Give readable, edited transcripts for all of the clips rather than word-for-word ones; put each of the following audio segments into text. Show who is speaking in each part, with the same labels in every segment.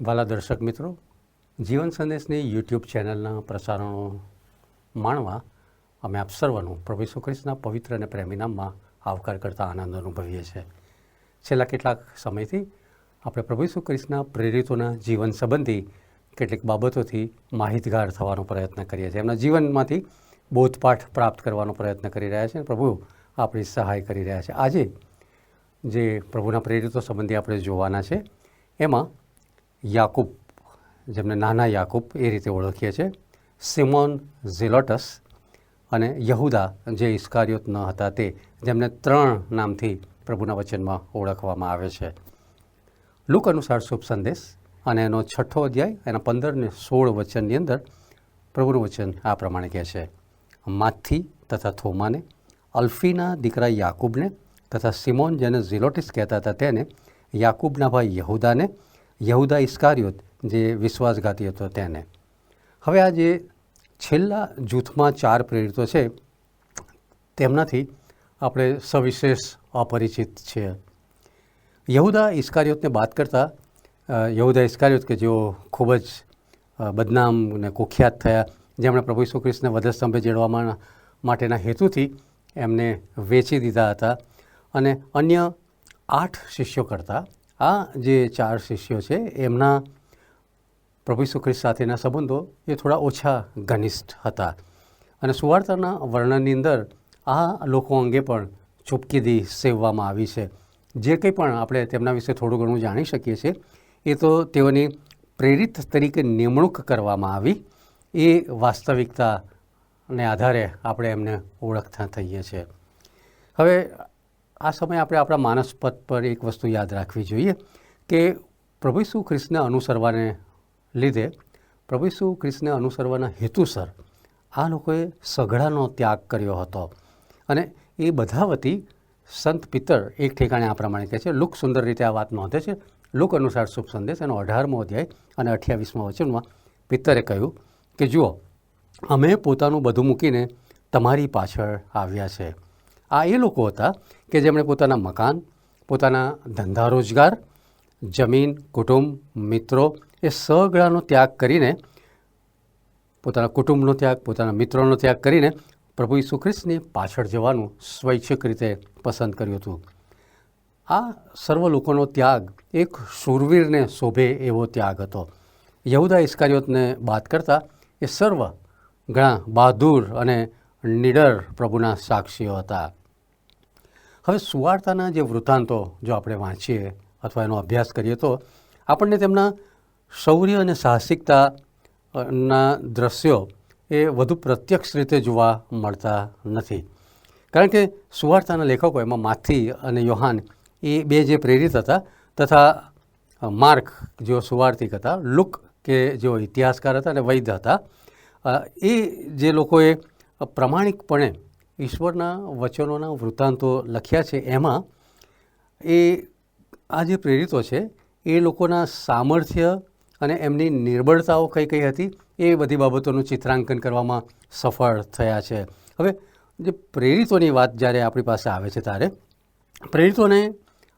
Speaker 1: વાલા દર્શક મિત્રો, જીવન સંદેશની યુટ્યુબ ચેનલના પ્રસારણો માણવા અમે આપ સર્વનું પ્રભુ ઈસુ ખ્રિસ્તના પવિત્ર અને પ્રેમી નામમાં આવકાર કરતા આનંદ અનુભવીએ છીએ. છેલ્લા કેટલાક સમયથી આપણે પ્રભુ ઈસુ ખ્રિસ્તના પ્રેરિતોના જીવન સંબંધી કેટલીક બાબતોથી માહિતગાર થવાનો પ્રયત્ન કરીએ છીએ. એમના જીવનમાંથી બોધપાઠ પ્રાપ્ત કરવાનો પ્રયત્ન કરી રહ્યા છે. પ્રભુ આપણી સહાય કરી રહ્યા છે. આજે જે પ્રભુના પ્રેરિતો સંબંધી આપણે જોવાના છે એમાં યાકૂબ, જેમને નાના યાકૂબ એ રીતે ઓળખીએ છીએ, સિમોન ઝેલોટસ અને યહૂદા જે ઇસ્કારિયોત ન હતા તે, જેમને 3 નામથી પ્રભુના વચનમાં ઓળખવામાં આવે છે. લુક અનુસાર શુભ સંદેશ અને એનો 6ઠ્ઠો અધ્યાય એના 15 ને 16 વચનની અંદર પ્રભુનું વચન આ પ્રમાણે કહે છે: માથી તથા થોમાને, અલ્ફીના દીકરા યાકૂબને તથા સિમોન જેને ઝેલોટિસ કહેતા હતા તેને, યાકૂબના ભાઈ યહૂદાને, યહૂદા ઇસ્કારિયોત જે વિશ્વાસઘાતી હતો તેને. હવે આ જે છેલ્લા જૂથમાં 4 પ્રેરિતો છે તેમનાથી આપણે સવિશેષ અપરિચિત છીએ. યહૂદા ઇસ્કારિયોતને બાદ કરતાં યહૂદા ઇસ્કારિયોત કે જેઓ ખૂબ જ બદનામ અને કુખ્યાત થયા, જેમણે પ્રભુ ઈસુ ખ્રિસ્તને વધસ્તંભે જેડવા માટેના હેતુથી એમને વેચી દીધા હતા, અને અન્ય 8 શિષ્યો કરતાં આ જે 4 શિષ્યો છે એમના પ્રભુ ઈસુ ખ્રિસ્ત સાથેના સંબંધો એ થોડા ઓછા ઘનિષ્ઠ હતા. અને સુવાર્તાના વર્ણનની અંદર આ લોકો અંગે પણ ચૂપકીદી સેવવામાં આવી છે. જે કંઈ પણ આપણે તેમના વિશે થોડું ઘણું જાણી શકીએ છીએ એ તો તેઓની પ્રેરિત તરીકે નિમણૂક કરવામાં આવી એ વાસ્તવિકતાને આધારે આપણે એમને ઓળખતા થઈએ છીએ. હવે આ સમયે આપણે આપણા માનસપથ પર એક વસ્તુ યાદ રાખવી જોઈએ કે પ્રભુ ઈસુ ખ્રિસ્તને અનુસરવાને લીધે, પ્રભુ ઈસુ ખ્રિસ્તને અનુસરવાના હેતુસર આ લોકોએ સઘળાનો ત્યાગ કર્યો હતો. અને એ બધા વતી સંત પિત્તર એક ઠેકાણે આ પ્રમાણે કહે છે. લુક સુંદર રીતે આ વાત નોંધે છે. લુક અનુસાર શુભ સંદેશ એનો 18મો અધ્યાય અને 28મા વચનમાં પિત્તરે કહ્યું કે જુઓ, અમે પોતાનું બધું મૂકીને તમારી પાછળ આવ્યા છે. આ એ લોકો હતા કે જેમણે પોતાના મકાન, પોતાના ધંધા રોજગાર, જમીન, કુટુંબ, મિત્રો એ સઘળાનો ત્યાગ કરીને, પોતાના કુટુંબનો ત્યાગ, પોતાના મિત્રોનો ત્યાગ કરીને પ્રભુ ઈસુ ખ્રિસ્તની પાછળ જવાનું સ્વૈચ્છિક રીતે પસંદ કર્યું હતું. આ સર્વ લોકોનો ત્યાગ એક શૂરવીરને શોભે એવો ત્યાગ હતો. યહૂદા ઇસ્કારિયોતને બાદ કરતાં એ સર્વ ઘણા બહાદુર અને નિડર પ્રભુના સાક્ષીઓ હતા. હવે સુવાર્તાના જે વૃત્તાંતો જો આપણે વાંચીએ અથવા એનો અભ્યાસ કરીએ તો આપણને તેમના શૌર્ય અને સાહસિકતાના દ્રશ્યો એ વધુ પ્રત્યક્ષ રીતે જોવા મળતા નથી. કારણ કે સુવાર્તાના લેખકો, એમાં માથી અને યોહાન એ 2 જે પ્રેરિત હતા, તથા માર્ક જેઓ સુવાર્તિક હતા, લુક કે જેઓ ઇતિહાસકાર હતા અને વૈદ્ય હતા, એ જે લોકોએ પ્રમાણિકપણે ઈશ્વરના વચનોના વૃત્તાંતો લખ્યા છે, એમાં આ જે પ્રેરિતો છે એ લોકોના સામર્થ્ય અને એમની નિર્બળતાઓ કઈ કઈ હતી એ બધી બાબતોનું ચિત્રાંકન કરવામાં સફળ થયા છે. હવે જે પ્રેરિતોની વાત જ્યારે આપણી પાસે આવે છે ત્યારે પ્રેરિતોને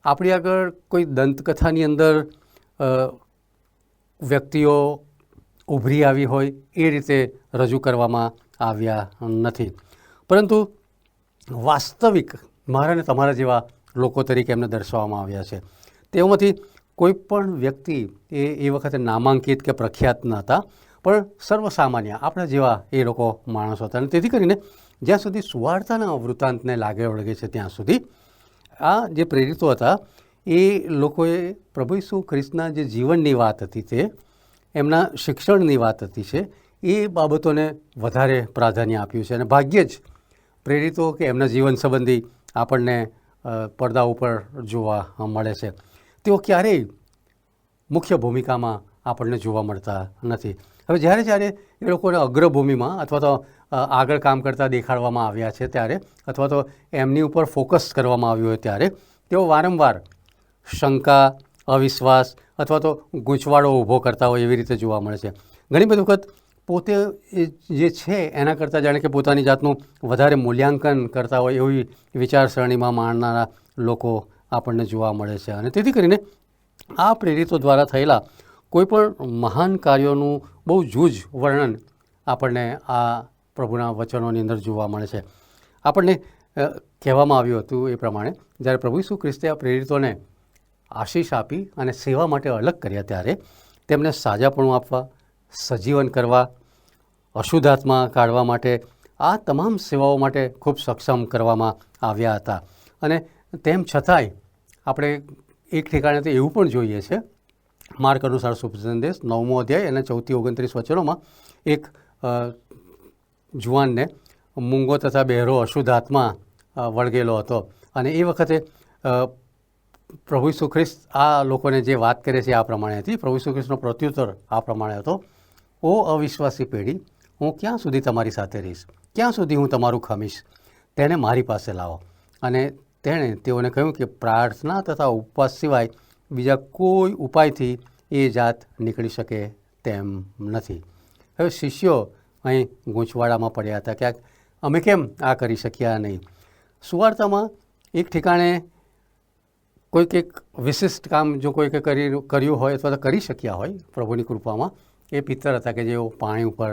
Speaker 1: આપણી આગળ કોઈ દંતકથાની અંદર વ્યક્તિઓ ઉભરી આવી હોય એ રીતે રજૂ કરવામાં આવ્યા નથી, પરંતુ વાસ્તવિક મારા અને તમારા જેવા લોકો તરીકે એમને દર્શાવવામાં આવ્યા છે. તેઓમાંથી કોઈ પણ વ્યક્તિ એ વખતે નામાંકિત કે પ્રખ્યાત ન હતા, પણ સર્વસામાન્ય આપણા જેવા એ લોકો માણસો હતા. અને તેથી કરીને જ્યાં સુધી સુવાર્તાના વૃત્તાંતને લાગે વળગે છે ત્યાં સુધી આ જે પ્રેરિતો હતા એ લોકોએ પ્રભુ ઈસુ ખ્રિસ્તના જે જીવનની વાત હતી, તે એમના શિક્ષણની વાત હતી છે, એ બાબતોને વધારે પ્રાધાન્ય આપ્યું છે. અને ભાગ્યે જ પ્રેરિતો કે એમના જીવન સંબંધી આપણને પડદા ઉપર જોવા મળે છે. તેઓ ક્યારેય મુખ્ય ભૂમિકામાં આપણને જોવા મળતા નથી. હવે જ્યારે એ લોકોને અગ્રભૂમિમાં અથવા તો આગળ કામ કરતાં દેખાડવામાં આવ્યા છે ત્યારે, અથવા તો એમની ઉપર ફોકસ કરવામાં આવ્યું હોય ત્યારે તેઓ વારંવાર શંકા, અવિશ્વાસ અથવા તો ગૂંચવાડો ઊભો કરતા હોય એવી રીતે જોવા મળે છે. ઘણી બધી વખત પોતે જે છે એના કરતાં જાણે કે પોતાની જાતનું વધારે મૂલ્યાંકન કરતા હોય એવી વિચારસરણીમાં માણનારા લોકો આપણને જોવા મળે છે. અને તેથી કરીને આ પ્રેરિતો દ્વારા થયેલા કોઈ પણ મહાન કાર્યોનું બહુ જૂજ વર્ણન આપણને આ પ્રભુના વચનોની અંદર જોવા મળે છે. આપણને કહેવામાં આવ્યું હતું એ પ્રમાણે જ્યારે પ્રભુ ઈસુ ખ્રિસ્તે આ પ્રેરિતોને આશીષ આપી અને સેવા માટે અલગ કર્યા ત્યારે તેમને સાજાપણું આપવા, સજીવન કરવા, અશુદ્ધ આત્મા કાઢવા માટે, આ તમામ સેવાઓ માટે ખૂબ સક્ષમ કરવામાં આવ્યા હતા. અને તેમ છતાંય આપણે એક ઠેકાણે તો એવું પણ જોઈએ છે, માર્ક અનુસાર સુસંદેશ 9મો અધ્યાય અને 14-29 વચનોમાં એક જુવાનને મૂંગો તથા બહેરો અશુદ્ધ આત્મા વળગેલો હતો. અને એ વખતે પ્રભુ ઈસુ ખ્રિસ્ત આ લોકોને જે વાત કરે છે આ પ્રમાણે હતી. પ્રભુ ઈસુ ખ્રિસ્તનો પ્રત્યુત્તર આ પ્રમાણે હતો: ઓ અવિશ્વાસી પેઢી, હું ક્યાં સુધી તમારી સાથે રહીશ? ક્યાં સુધી હું તમારું ખમીશ? તેને મારી પાસે લાવો. અને તેણે તેઓને કહ્યું કે પ્રાર્થના તથા ઉપવાસ સિવાય બીજા કોઈ ઉપાયથી એ જાત નીકળી શકે તેમ નથી. હવે શિષ્યો અહીં ગૂંચવાડામાં પડ્યા હતા, ક્યાંક અમે કેમ આ કરી શક્યા નહીં. સુવાર્તામાં એક ઠેકાણે કોઈક એક વિશિષ્ટ કામ જો કોઈકે કર્યું હોય અથવા તો કરી શક્યા હોય પ્રભુની કૃપામાં, એ પિત્તર હતા કે જેઓ પાણી ઉપર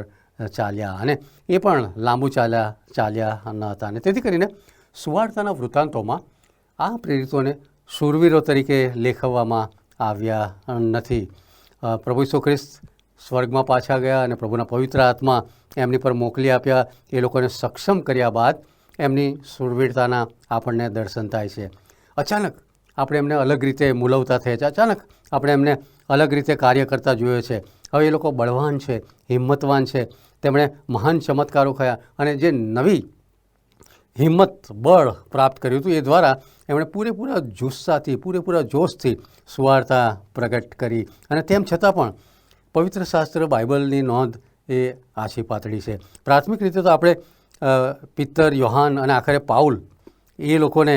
Speaker 1: ચાલ્યા, અને એ પણ લાંબુ ચાલ્યા ન હતા. અને તેથી કરીને સુવાર્તાના વૃત્તાંતોમાં આ પ્રેરિતોને શૂરવીરો તરીકે લેખવામાં આવ્યા નથી. પ્રભુ ઈસુ ખ્રિસ્ત સ્વર્ગમાં પાછા ગયા અને પ્રભુના પવિત્ર આત્મા એમની પર મોકલી આપ્યા. એ લોકોને સક્ષમ કર્યા બાદ એમની શૂરવીરતાના આપણને દર્શન થાય છે. અચાનક આપણે એમને અલગ રીતે મૂલવતા થયા છે. અચાનક આપણે એમને અલગ રીતે કાર્ય કરતા જોયો છે. હવે એ લોકો બળવાન છે, હિંમતવાન છે. તેમણે મહાન ચમત્કારો કર્યા અને જે નવી હિંમત, બળ પ્રાપ્ત કર્યું હતું એ દ્વારા એમણે પૂરેપૂરા જુસ્સાથી, પૂરેપૂરા જોશથી સુવાર્તા પ્રગટ કરી. અને તેમ છતાં પણ પવિત્ર શાસ્ત્ર બાઇબલની નોંધ એ આછી પાતળી છે. પ્રાથમિક રીતે તો આપણે પિત્તર, યોહાન અને આખરે પાઉલ એ લોકોને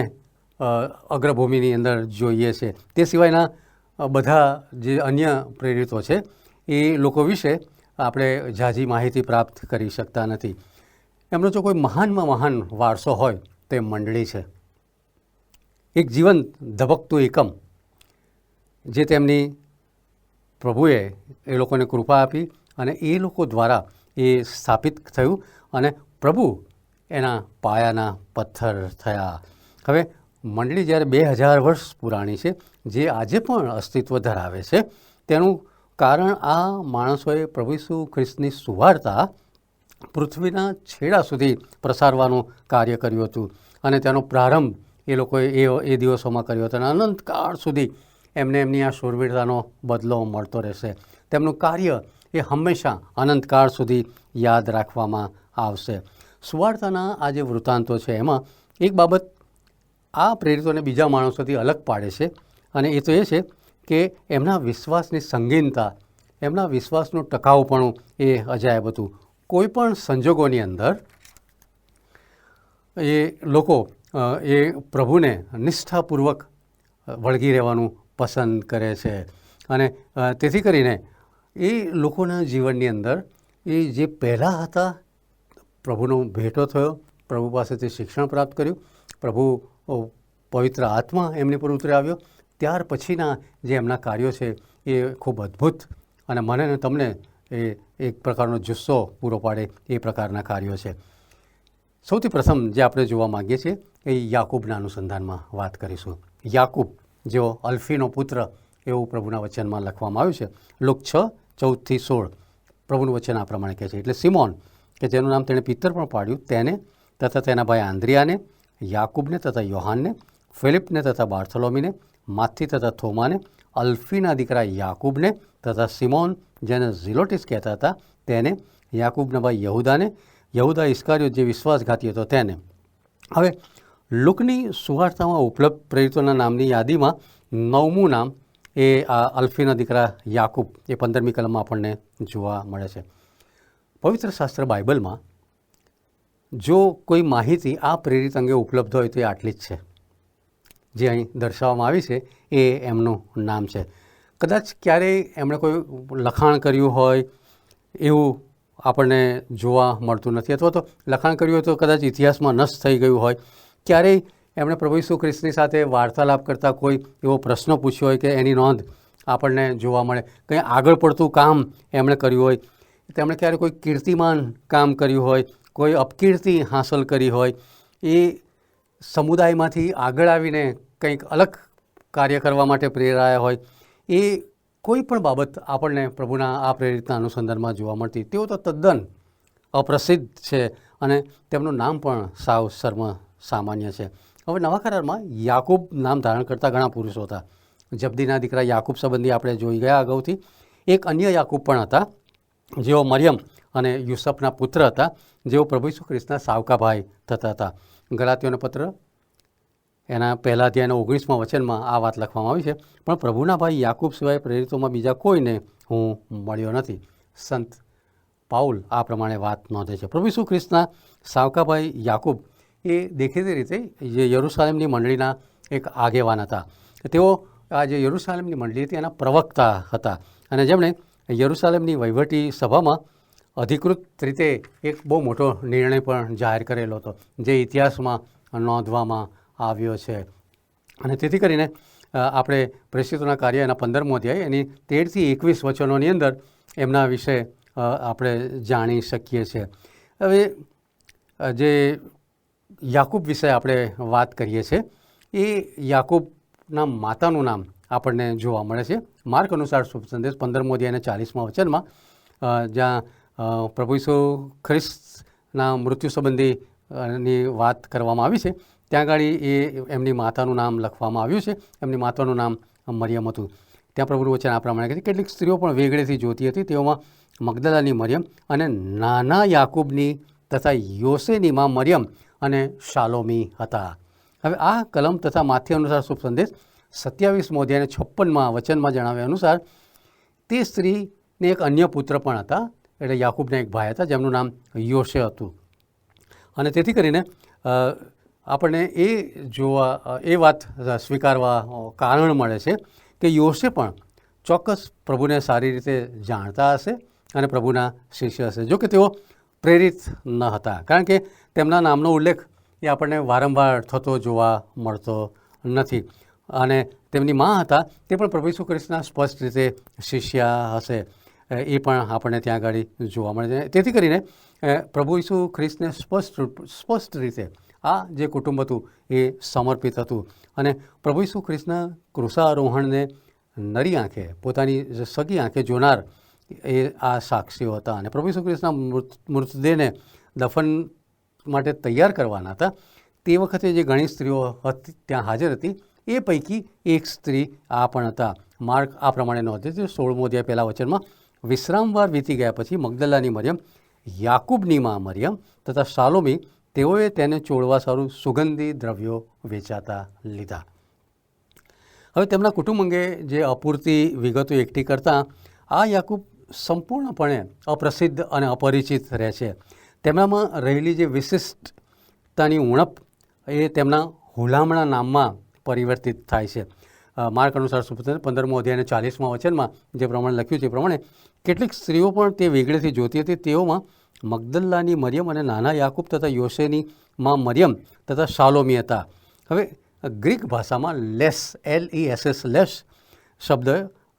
Speaker 1: અગ્રભૂમિની અંદર જોઈએ છે. તે સિવાયના બધા જે અન્ય પ્રેરિતો છે એ લોકો વિશે આપણે ઝાઝી માહિતી પ્રાપ્ત કરી શકતા નથી. એમનો જો કોઈ મહાનમાં મહાન વારસો હોય તો એ મંડળી છે. એક જીવંત ધબકતું એકમ જે તેમની પ્રભુએ એ લોકોને કૃપા આપી અને એ લોકો દ્વારા એ સ્થાપિત થયું અને પ્રભુ એના પાયાના પથ્થર થયા. હવે મંડળી જ્યારે 2000 વર્ષ પુરાણી છે, જે આજે પણ અસ્તિત્વ ધરાવે છે, તેનું કારણ આ માણસોએ પ્રભુ ઈસુ ખ્રિસ્તની સુવાર્તા પૃથ્વીના છેડા સુધી પ્રસારવાનું કાર્ય કર્યું હતું. અને તેનો પ્રારંભ એ લોકોએ એ દિવસોમાં કર્યો હતો. અને અનંતકાળ સુધી એમને એમની આ શૂરવીરતાનો બદલો મળતો રહેશે. તેમનું કાર્ય એ હંમેશા અનંતકાળ સુધી યાદ રાખવામાં આવશે. સુવાર્તાના આ જે વૃત્તાંતો છે એમાં એક બાબત આ પ્રેરિતોને બીજા માણસોથી અલગ પાડે છે, અને એ તો એ છે કે એમના વિશ્વાસની સંગીનતા, એમના વિશ્વાસનું ટકાઉપણું એ અજાયબ હતું. કોઈ પણ સંજોગોની અંદર એ લોકો એ પ્રભુને નિષ્ઠાપૂર્વક વળગી રહેવાનું પસંદ કરે છે. અને તેથી કરીને એ લોકોના જીવનની અંદર એ જે પહેલાં હતા, પ્રભુનો ભેટો થયો, પ્રભુ પાસેથી શિક્ષણ પ્રાપ્ત કર્યું, પ્રભુ પવિત્ર આત્મા એમની પર ઉતરી આવ્યો, ત્યાર પછીના જે એમના કાર્યો છે એ ખૂબ અદ્ભુત અને મને ને તમને એ એક પ્રકારનો જુસ્સો પૂરો પાડે એ પ્રકારના કાર્યો છે. સૌથી પ્રથમ જે આપણે જોવા માગીએ છીએ એ યાકૂબના અનુસંધાનમાં વાત કરીશું. યાકૂબ જેઓ અલ્ફીનો પુત્ર એવું પ્રભુના વચનમાં લખવામાં આવ્યું છે. લુક 6:14-16 પ્રભુનું વચન આ પ્રમાણે કહે છે: એટલે સિમોન, કે જેનું નામ તેણે પિત્તર પણ પાડ્યું, તેને તથા તેના ભાઈ આંદ્રિયાને, યાકૂબને તથા યોહાનને, ફિલિપને તથા બાર્થોલોમીને, માથી તથા થોમાને, અલ્ફીના દીકરા યાકૂબને તથા સિમોન જેને ઝિલોટિસ કહેતા હતા તેને, યાકૂબના ભાઈ યહૂદાને, યહૂદા ઇસ્કારિયોત જે વિશ્વાસઘાતી હતો તેને. હવે લુકની સુવાર્તામાં ઉપલબ્ધ પ્રેરિતોના નામની યાદીમાં 9મું નામ એ આ અલ્ફીના દીકરા યાકૂબ એ 15મી કલમમાં આપણને જોવા મળે છે. પવિત્ર શાસ્ત્ર બાઇબલમાં જો કોઈ માહિતી આ પ્રેરિત અંગે ઉપલબ્ધ હોય તો એ આટલી જ છે. જે અહીં દર્શાવવામાં આવી છે એ એમનું નામ છે. કદાચ ક્યારેય એમણે કોઈ લખાણ કર્યું હોય એવું આપણને જોવા મળતું નથી, અથવા તો લખાણ કર્યું હોય તો કદાચ ઇતિહાસમાં નષ્ટ થઈ ગયું હોય. ક્યારેય એમણે પ્રભુ ઈસુ ખ્રિસ્તની સાથે વાર્તાલાપ કરતા કોઈ એવો પ્રશ્ન પૂછ્યો હોય કે એની નોંધ આપણને જોવા મળે. કંઈ આગળ પડતું કામ એમણે કર્યું હોય, તેમણે ક્યારે કોઈ કીર્તિમાન કામ કર્યું હોય, કોઈ અપકીર્તિ હાંસલ કરી હોય, એ સમુદાયમાંથી આગળ આવીને કંઈક અલગ કાર્ય કરવા માટે પ્રેરાયા હોય, એ કોઈ પણ બાબત આપણને પ્રભુના આ પ્રેરિતના અનુસંધાનમાં જોવા મળતી. તેઓ તો તદ્દન અપ્રસિદ્ધ છે અને તેમનું નામ પણ સાવ સામાન્ય છે. હવે નવા કરારમાં યાકૂબ નામ ધારણ કરતા ઘણા પુરુષો હતા. જબદીના દીકરા યાકૂબ સંબંધી આપણે જોઈ ગયા અગાઉથી. એક અન્ય યાકૂબ પણ હતા, જેઓ મરિયમ અને યુસફના પુત્ર હતા, જેઓ પ્રભુ ઈસુ ખ્રિસ્તના સાવકા ભાઈ થતા હતા. ગલાતીઓનો પત્ર એના પહેલા અધ્યાયના 19મા વચનમાં આ વાત લખવામાં આવી છે, પણ પ્રભુના ભાઈ યાકૂબ સિવાય પ્રેરિતોમાં બીજા કોઈને હું મળ્યો નથી. સંત પાઉલ આ પ્રમાણે વાત નોંધે છે. પ્રભુ ઈસુ ખ્રિસ્તના સાવકા ભાઈ યાકૂબ એ દેખીતી રીતે જે યરુશાલેમની મંડળીના એક આગેવાન હતા. તેઓ આ જે યરુશાલેમની મંડળી હતી એના પ્રવક્તા હતા અને જેમણે યરુશાલેમની વહીવટી સભામાં અધિકૃત રીતે એક બહુ મોટો નિર્ણય પણ જાહેર કરેલો હતો, જે ઇતિહાસમાં નોંધવામાં આવ્યો છે. અને તેથી કરીને આપણે પ્રેષિતોના કાર્ય એના 15મો અધ્યાય એની 13 થી 21 વચનોની અંદર એમના વિશે આપણે જાણી શકીએ છીએ. હવે જે યાકૂબ વિશે આપણે વાત કરીએ છીએ, એ યાકૂબના માતાનું નામ આપણને જોવા મળે છે માર્ક અનુસાર શુભ સંદેશ 15મો અધ્યાયના 40મા વચનમાં, જ્યાં પ્રભુ ઈસુ ખ્રિસ્તના મૃત્યુ સંબંધીની વાત કરવામાં આવી છે. ત્યાં આગળ એમની માતાનું નામ લખવામાં આવ્યું છે. એમની માતાનું નામ મરિયમ હતું. ત્યાં પ્રભુનું વચન આ પ્રમાણે કહે છે, કેટલીક સ્ત્રીઓ પણ વેગળેથી જોતી હતી, તેઓમાં મગદલાની મરિયમ અને નાના યાકૂબની તથા યોસેની માં મરિયમ અને શાલોમી હતા. હવે આ કલમ તથા માથે અનુસાર શુભ સંદેશ 27મો અધ્યાયને 56મા વચનમાં જણાવ્યા અનુસાર તે સ્ત્રીને એક અન્ય પુત્ર પણ હતા, એટલે યાકૂબના એક ભાઈ હતા જેમનું નામ યોસે હતું. અને તેથી કરીને આપણને એ વાત સ્વીકારવા કારણ મળે છે કે યોસે પણ ચોક્કસ પ્રભુને સારી રીતે જાણતા હશે અને પ્રભુના શિષ્ય હશે. જો કે તેઓ પ્રેરિત ન હતા, કારણ કે તેમના નામનો ઉલ્લેખ એ આપણને વારંવાર થતો જોવા મળતો નથી. અને તેમની મા હતા તે પણ પ્રભુ ઈસુ ખ્રિસ્તના સ્પષ્ટ રીતે શિષ્ય હશે, એ પણ આપણને ત્યાં આગળ જોવા મળે છે. તેથી કરીને પ્રભુ ઈસુ ખ્રિસ્તને સ્પષ્ટ રીતે આ જે કુટુંબ હતું એ સમર્પિત હતું અને પ્રભુ ઈસુ ખ્રિસ્તના ક્રુસારોહણને નરી આંખે, પોતાની સગી આંખે જોનાર એ આ સાક્ષીઓ હતા. અને પ્રભુ ઈસુ ખ્રિસ્તના મૃતદેહને દફન માટે તૈયાર કરવાના હતા. તે વખતે જે ઘણી સ્ત્રીઓ ત્યાં હાજર હતી, એ પૈકી એક સ્ત્રી આ પણ હતા. માર્ક આ પ્રમાણે નોંધે છે 16મો અધ્યાય પહેલા વચનમાં, વિશ્રામવાર વીતી ગયા પછી મગદલાની મરિયમ, યાકૂબની માં મરિયમ તથા શાલોમી, તેઓએ તેને ચોળવા સારું સુગંધી દ્રવ્યો વેચાતા લીધા. હવે તેમના કુટુંબ અંગે જે અપૂરતી વિગતો એકઠી કરતાં આ યાકૂબ સંપૂર્ણપણે અપ્રસિદ્ધ અને અપરિચિત રહે છે. તેમનામાં રહેલી જે વિશિષ્ટતાની ઉણપ એ તેમના હુલામણા નામમાં પરિવર્તિત થાય છે. માર્ક અનુસાર 15મો અધ્યાયને 40મા વચનમાં જે પ્રમાણે લખ્યું છે એ પ્રમાણે કેટલીક સ્ત્રીઓ પણ તે વેગળેથી જોતી હતી, તેઓમાં મગદલાની મરિયમ અને નાના યાકૂબ તથા યોસેની માં મરિયમ તથા શાલોમી હતા. હવે ગ્રીક ભાષામાં LESS લેસ શબ્દ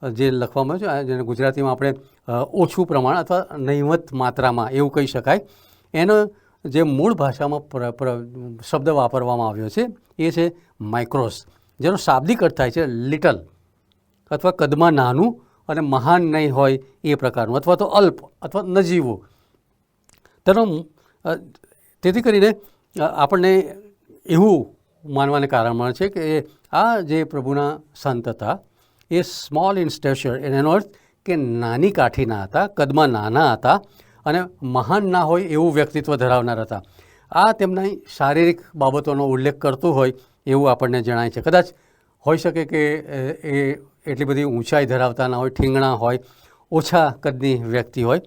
Speaker 1: જે લખવામાં આવ્યો છે, જેને ગુજરાતીમાં આપણે ઓછું પ્રમાણ અથવા નહિવત માત્રામાં એવું કહી શકાય, એનો જે મૂળ ભાષામાં શબ્દ વાપરવામાં આવ્યો છે એ છે માઇક્રોસ, જેનો શાબ્દિક અર્થ થાય છે લિટલ, અથવા કદમાં નાનું અને મહાન નહીં હોય એ પ્રકારનું, અથવા તો અલ્પ અથવા નજીવું. તેથી કરીને આપણને એવું માનવાને કારણ મળે છે કે આ જે પ્રભુના સંત હતા એ સ્મોલ ઇન સ્ટેચર, એનો અર્થ કે નાની કાઠીના હતા, કદમાં નાના હતા અને મહાન ના હોય એવું વ્યક્તિત્વ ધરાવનાર હતા. આ તેમના શારીરિક બાબતોનો ઉલ્લેખ કરતું હોય એવું આપણને જણાય છે. કદાચ હોઈ શકે કે એ એટલી બધી ઊંચાઈ ધરાવતા ના હોય, ઠીંગણા હોય, ઓછા કદની વ્યક્તિ હોય.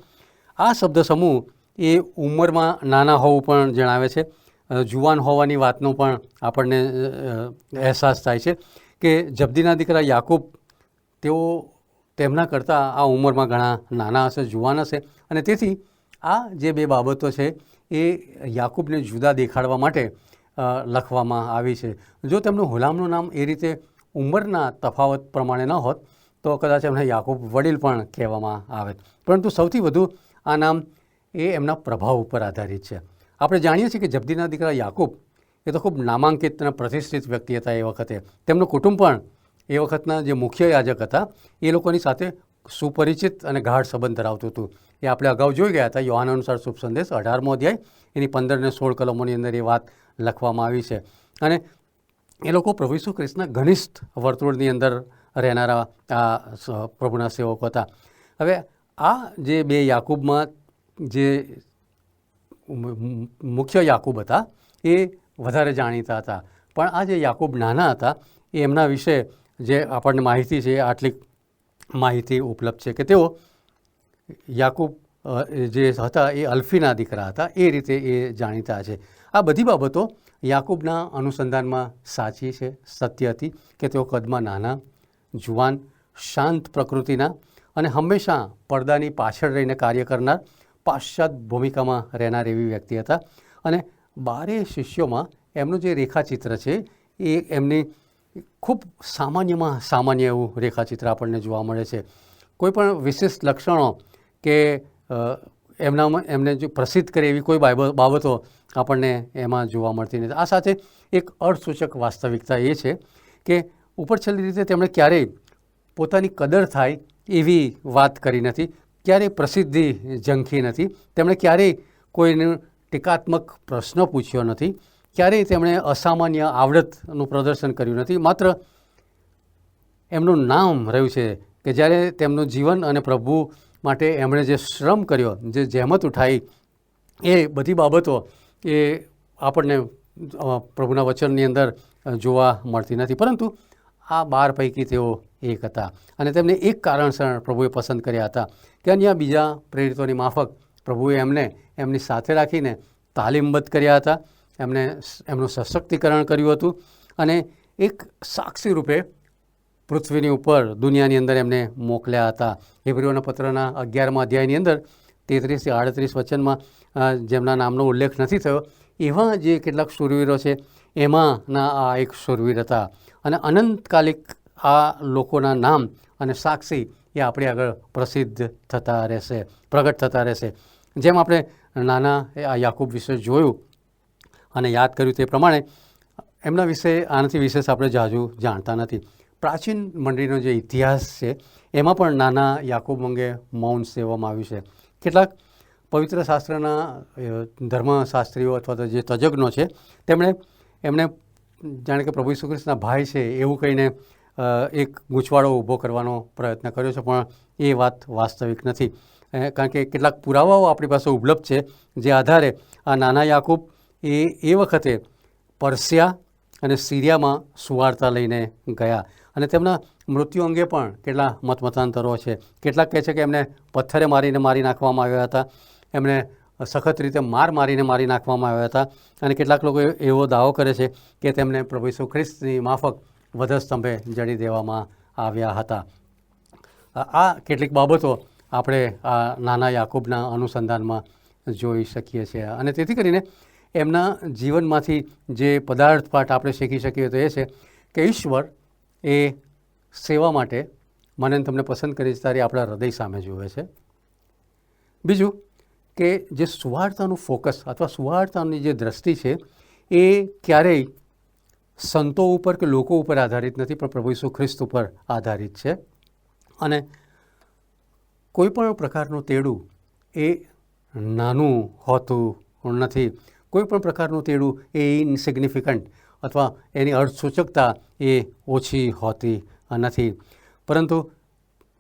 Speaker 1: આ શબ્દ સમૂહ એ ઉંમરમાં નાના હોવું પણ જણાવે છે. જુવાન હોવાની વાતનો પણ આપણને અહેસાસ થાય છે કે જબદીના દીકરા યાકૂબ તેઓ તેમના કરતાં આ ઉંમરમાં ઘણા નાના હશે, જુવાન હશે, અને તેથી આ જે બે બાબતો છે એ યાકૂબને જુદા દેખાડવા માટે લખવામાં આવી છે. જો તેમનું હુલામનું નામ એ રીતે ઉંમરના તફાવત પ્રમાણે ન હોત તો કદાચ એમને યાકૂબ વડીલ પણ કહેવામાં આવે, પરંતુ સૌથી વધુ આ નામ એ એમના પ્રભાવ ઉપર આધારિત છે. આપણે જાણીએ છીએ કે જબ્દીના દીકરા યાકૂબ એ તો ખૂબ નામાંકિત અને પ્રતિષ્ઠિત વ્યક્તિ હતા એ વખતે. તેમનું કુટુંબ પણ એ વખતના જે મુખ્ય યાજક હતા એ લોકોની સાથે સુપરિચિત અને ગાઢ સંબંધ ધરાવતું હતું. એ આપણે અગાઉ જોઈ ગયા હતા. યોહાન અનુસાર શુભ સંદેશ 18મો અધ્યાય એની 15 અને 16 કલમોની અંદર એ વાત લખવામાં આવી છે. અને એ લોકો પ્રભુ ઈસુ ખ્રિસ્તના ઘનિષ્ઠ વર્તુળની અંદર રહેનારા આ પ્રભુના સેવકો હતા. હવે આ જે બે યાકૂબમાં જે મુખ્ય યાકૂબ હતા એ વધારે જાણીતા હતા, પણ આ જે યાકૂબ નાના હતા એ એમના વિશે જે આપણને માહિતી છે આટલી માહિતી ઉપલબ્ધ છે કે તેઓ યાકૂબ જે હતા એ અલ્ફીના દીકરા હતા, એ રીતે એ જાણીતા છે. આ બધી બાબતો યાકૂબના અનુસંધાનમાં સાચી છે, સત્ય હતી કે તેઓ કદમાં નાના, જુવાન, શાંત પ્રકૃતિના અને હંમેશા પડદાની પાછળ રહીને કાર્ય કરનાર, પાશ્ચાત ભૂમિકામાં રહેનાર એવી વ્યક્તિ હતા. અને 12 શિષ્યોમાં એમનું જે રેખાચિત્ર છે એ એમની ખૂબ સામાન્યમાં સામાન્ય એવું રેખાચિત્ર આપણને જોવા મળે છે. કોઈ પણ વિશિષ્ટ લક્ષણો કે એમને જો પ્રસિદ્ધ કરે એવી કોઈ બાબતો આપણને એમાં જોવા મળતી નથી. આ સાથે એક અર્થસૂચક વાસ્તવિકતા એ છે કે ઉપરછલ્લી રીતે તેમણે ક્યારેય પોતાની કદર થાય એવી વાત કરી નથી, ક્યારેય પ્રસિદ્ધિ ઝંખી નથી, તેમણે ક્યારેય કોઈને ટીકાત્મક પ્રશ્ન પૂછ્યો નથી, ક્યારેય તેમણે અસામાન્ય આવડતનું પ્રદર્શન કર્યું નથી. માત્ર એમનું નામ રહ્યું છે કે જ્યારે તેમનું જીવન અને પ્રભુ માટે એમણે જે શ્રમ કર્યો, જે જહેમત ઉઠાવી, એ બધી બાબતો એ આપણને પ્રભુના વચનની અંદર જોવા મળતી નથી. પરંતુ આ 12 પૈકી તેઓ એક હતા અને તેમને એક કારણસર પ્રભુએ પસંદ કર્યા હતા કે અન્ય બીજા પ્રેરિતોની માફક પ્રભુએ એમને એમની સાથે રાખીને તાલીમબદ્ધ કર્યા હતા, એમનું સશક્તિકરણ કર્યું હતું અને એક સાક્ષી રૂપે પૃથ્વીની ઉપર દુનિયાની અંદર એમને મોકલ્યા હતા. હિબ્રીઓના પત્રના 11મા અધ્યાયની અંદર 33 થી 38 વચનમાં જેમના નામનો ઉલ્લેખ નથી થયો એવા જે કેટલાક શૂરવીરો છે એમાંના આ એક શૂરવીર હતા. અને અનંતકાલિક આ લોકોના નામ અને સાક્ષી એ આપણી આગળ પ્રસિદ્ધ થતા રહેશે, પ્રગટ થતા રહેશે. જેમ આપણે નાના આ યાકૂબ વિશે જોયું અને યાદ કર્યું તે પ્રમાણે એમના વિશે આનાથી વિશેષ આપણે જાજુ જાણતા નથી. પ્રાચીન મંડળીનો જે ઇતિહાસ છે એમાં પણ નાના યાકૂબ અંગે મૌન સેવવામાં આવ્યું છે. કેટલાક પવિત્ર શાસ્ત્રના ધર્મશાસ્ત્રીઓ અથવા તો જે તજજ્ઞો છે એમણે જાણે કે પ્રભુ ઈસુ ખ્રિસ્તના ભાઈ છે એવું કહીને એક ગૂંચવાડો ઊભો કરવાનો પ્રયત્ન કર્યો છે, પણ એ વાત વાસ્તવિક નથી. કારણ કે કેટલાક પુરાવાઓ આપણી પાસે ઉપલબ્ધ છે જે આધારે આ નાના યાકૂબ એ વખતે પર્સિયા અને સિરિયામાં સુવાર્તા લઈને ગયા અને તેમના મૃત્યુ અંગે પણ કેટલા મતમતાંતરો છે. કેટલાક કહે છે કે એમને પથ્થરે મારી નાખવામાં આવ્યા હતા, એમને સખત રીતે મારીને મારી નાખવામાં આવ્યા હતા અને કેટલાક લોકો એવો દાવો કરે છે કે તેમને પ્રભુ ઈસુ ખ્રિસ્તની માફક વધસ્તંભે જડી દેવામાં આવ્યા હતા. આ કેટલીક બાબતો આપણે આ નાના યાકૂબના અનુસંધાનમાં જોઈ શકીએ છીએ. અને તેથી કરીને એમના જીવનમાંથી જે પદાર્થ પાઠ આપણે શીખી શકીએ તો એ છે કે ઈશ્વર એ સેવા માટે મને તમને પસંદ કરી ત્યારે આપણા હૃદય સામે જુએ છે. બીજું કે જે સુવાર્તાનું ફોકસ અથવા સુવાર્તાની જે દ્રષ્ટિ છે એ ક્યારેય સંતો ઉપર કે લોકો ઉપર આધારિત નથી, પણ પ્રભુ ઈસુ ખ્રિસ્ત ઉપર આધારિત છે. અને કોઈ પણ પ્રકારનું તેડું એ નાનું હોતું નથી, કોઈ પણ પ્રકારનું તેડું એ ઇનસિગ્નિફિકન્ટ અથવા એની અર્થસૂચકતા એ ઓછી હોતી નથી. પરંતુ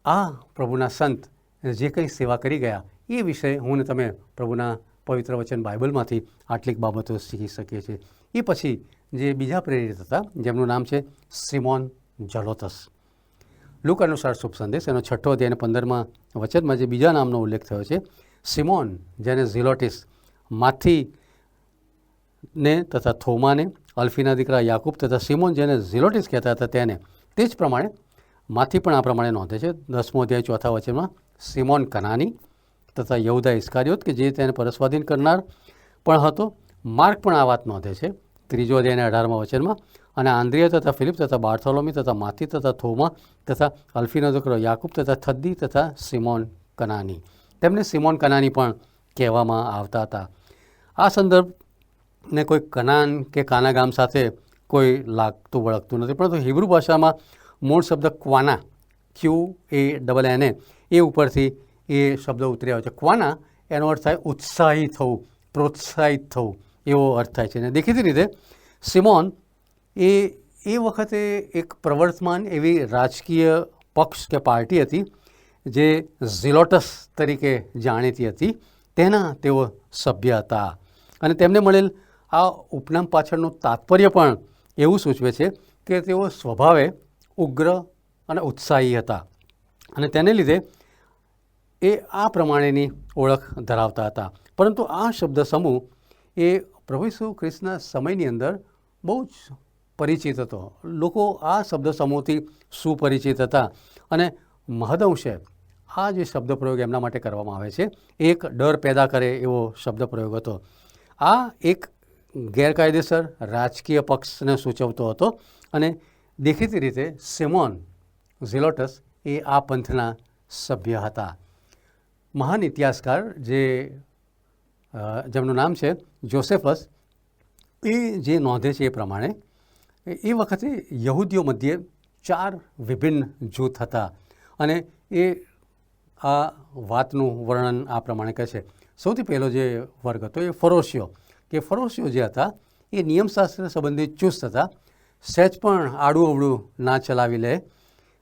Speaker 1: આ પ્રભુના સંત જે કંઈ સેવા કરી ગયા એ વિશે હું ને તમે પ્રભુના પવિત્ર વચન બાઇબલમાંથી આટલીક બાબતો શીખી શકીએ છીએ. એ પછી જે બીજા પ્રેરિત હતા જેમનું નામ છે સિમોન ઝલોથસ. લુક અનુસાર શુભ સંદેશ એનો 6ઠ્ઠો અધ્યાય અને 15મા વચનમાં જે બીજા નામનો ઉલ્લેખ થયો છે સિમોન જેને ઝિલોટિસ, માથીને તથા થોમાને, અલ્ફીના દીકરા યાકૂબ તથા સિમોન જેને ઝિલોટિસ કહેતા હતા તેને. તે જ પ્રમાણે માથી પણ આ પ્રમાણે નોંધે છે 10મો અધ્યાય 4થા વચનમાં સિમોન કનાની તથા યહુદા ઇસ્કારિયોત કે જે તેને પરસ્વાધીન કરનાર પણ હતો. માર્ક પણ આ વાત નોંધે છે 3જો અધ્યાયના 18મા વચનમાં અને આંદ્રિયા તથા ફિલિપ તથા બાર્થોલોમી તથા માથી તથા થોમા તથા અલ્ફીનો દીકરો યાકૂબ તથા થદ્દી તથા સિમોન કનાની. તેમને સિમોન કનાની પણ કહેવામાં આવતા હતા. આ સંદર્ભને કોઈ કનાન કે કાના ગામ સાથે કોઈ લાગતું વળગતું નથી, પરંતુ હિબ્રુ ભાષામાં મૂળ શબ્દ ક્વાના, QANNA, એ ઉપરથી એ શબ્દ ઉતરી આવે છે. ક્વાના એનો અર્થ થાય ઉત્સાહી થવું, પ્રોત્સાહિત થવું, એવો અર્થ થાય છે. અને દેખીતી રીતે સિમોન એ વખતે એક પ્રવર્તમાન એવી રાજકીય પક્ષ કે પાર્ટી હતી જે ઝિલોટસ તરીકે જાણીતી હતી, તેના તેઓ સભ્ય હતા. અને તેમને મળેલ આ ઉપનામ પાછળનું તાત્પર્ય પણ એવું સૂચવે છે કે તેઓ સ્વભાવે ઉગ્ર અને ઉત્સાહી હતા અને તેને લીધે એ આ પ્રમાણેની ઓળખ ધરાવતા હતા. પરંતુ આ શબ્દ સમૂહ એ પ્રભુ ઈસુ ખ્રિસ્તના સમયની અંદર બહુ જ પરિચિત હતો. લોકો આ શબ્દ સમૂહથી સુપરિચિત હતા અને મહદઅંશે આ જે શબ્દ પ્રયોગ એમના માટે કરવામાં આવે છે એક ડર પેદા કરે એવો શબ્દ પ્રયોગ હતો. આ એક ગેરકાયદેસર રાજકીય પક્ષને સૂચવતો હતો અને દેખીતી રીતે સિમોન ઝિલોટસ એ આ પંથના સભ્ય હતા. મહાન ઇતિહાસકાર જેમનું નામ છે જોસેફસ, એ જે નોંધે છે એ પ્રમાણે એ વખતે યહૂદીઓ મધ્યે 4 વિભિન્ન જૂથ હતા અને એ આ વાતનું વર્ણન આ પ્રમાણે કહે છે. સૌથી પહેલો જે વર્ગ હતો એ ફરોશીઓ, કે ફરોશીઓ જે હતા એ નિયમશાસ્ત્ર સંબંધિત ચુસ્ત હતા, સહેજ પણ આડું અવળું ના ચલાવી લે.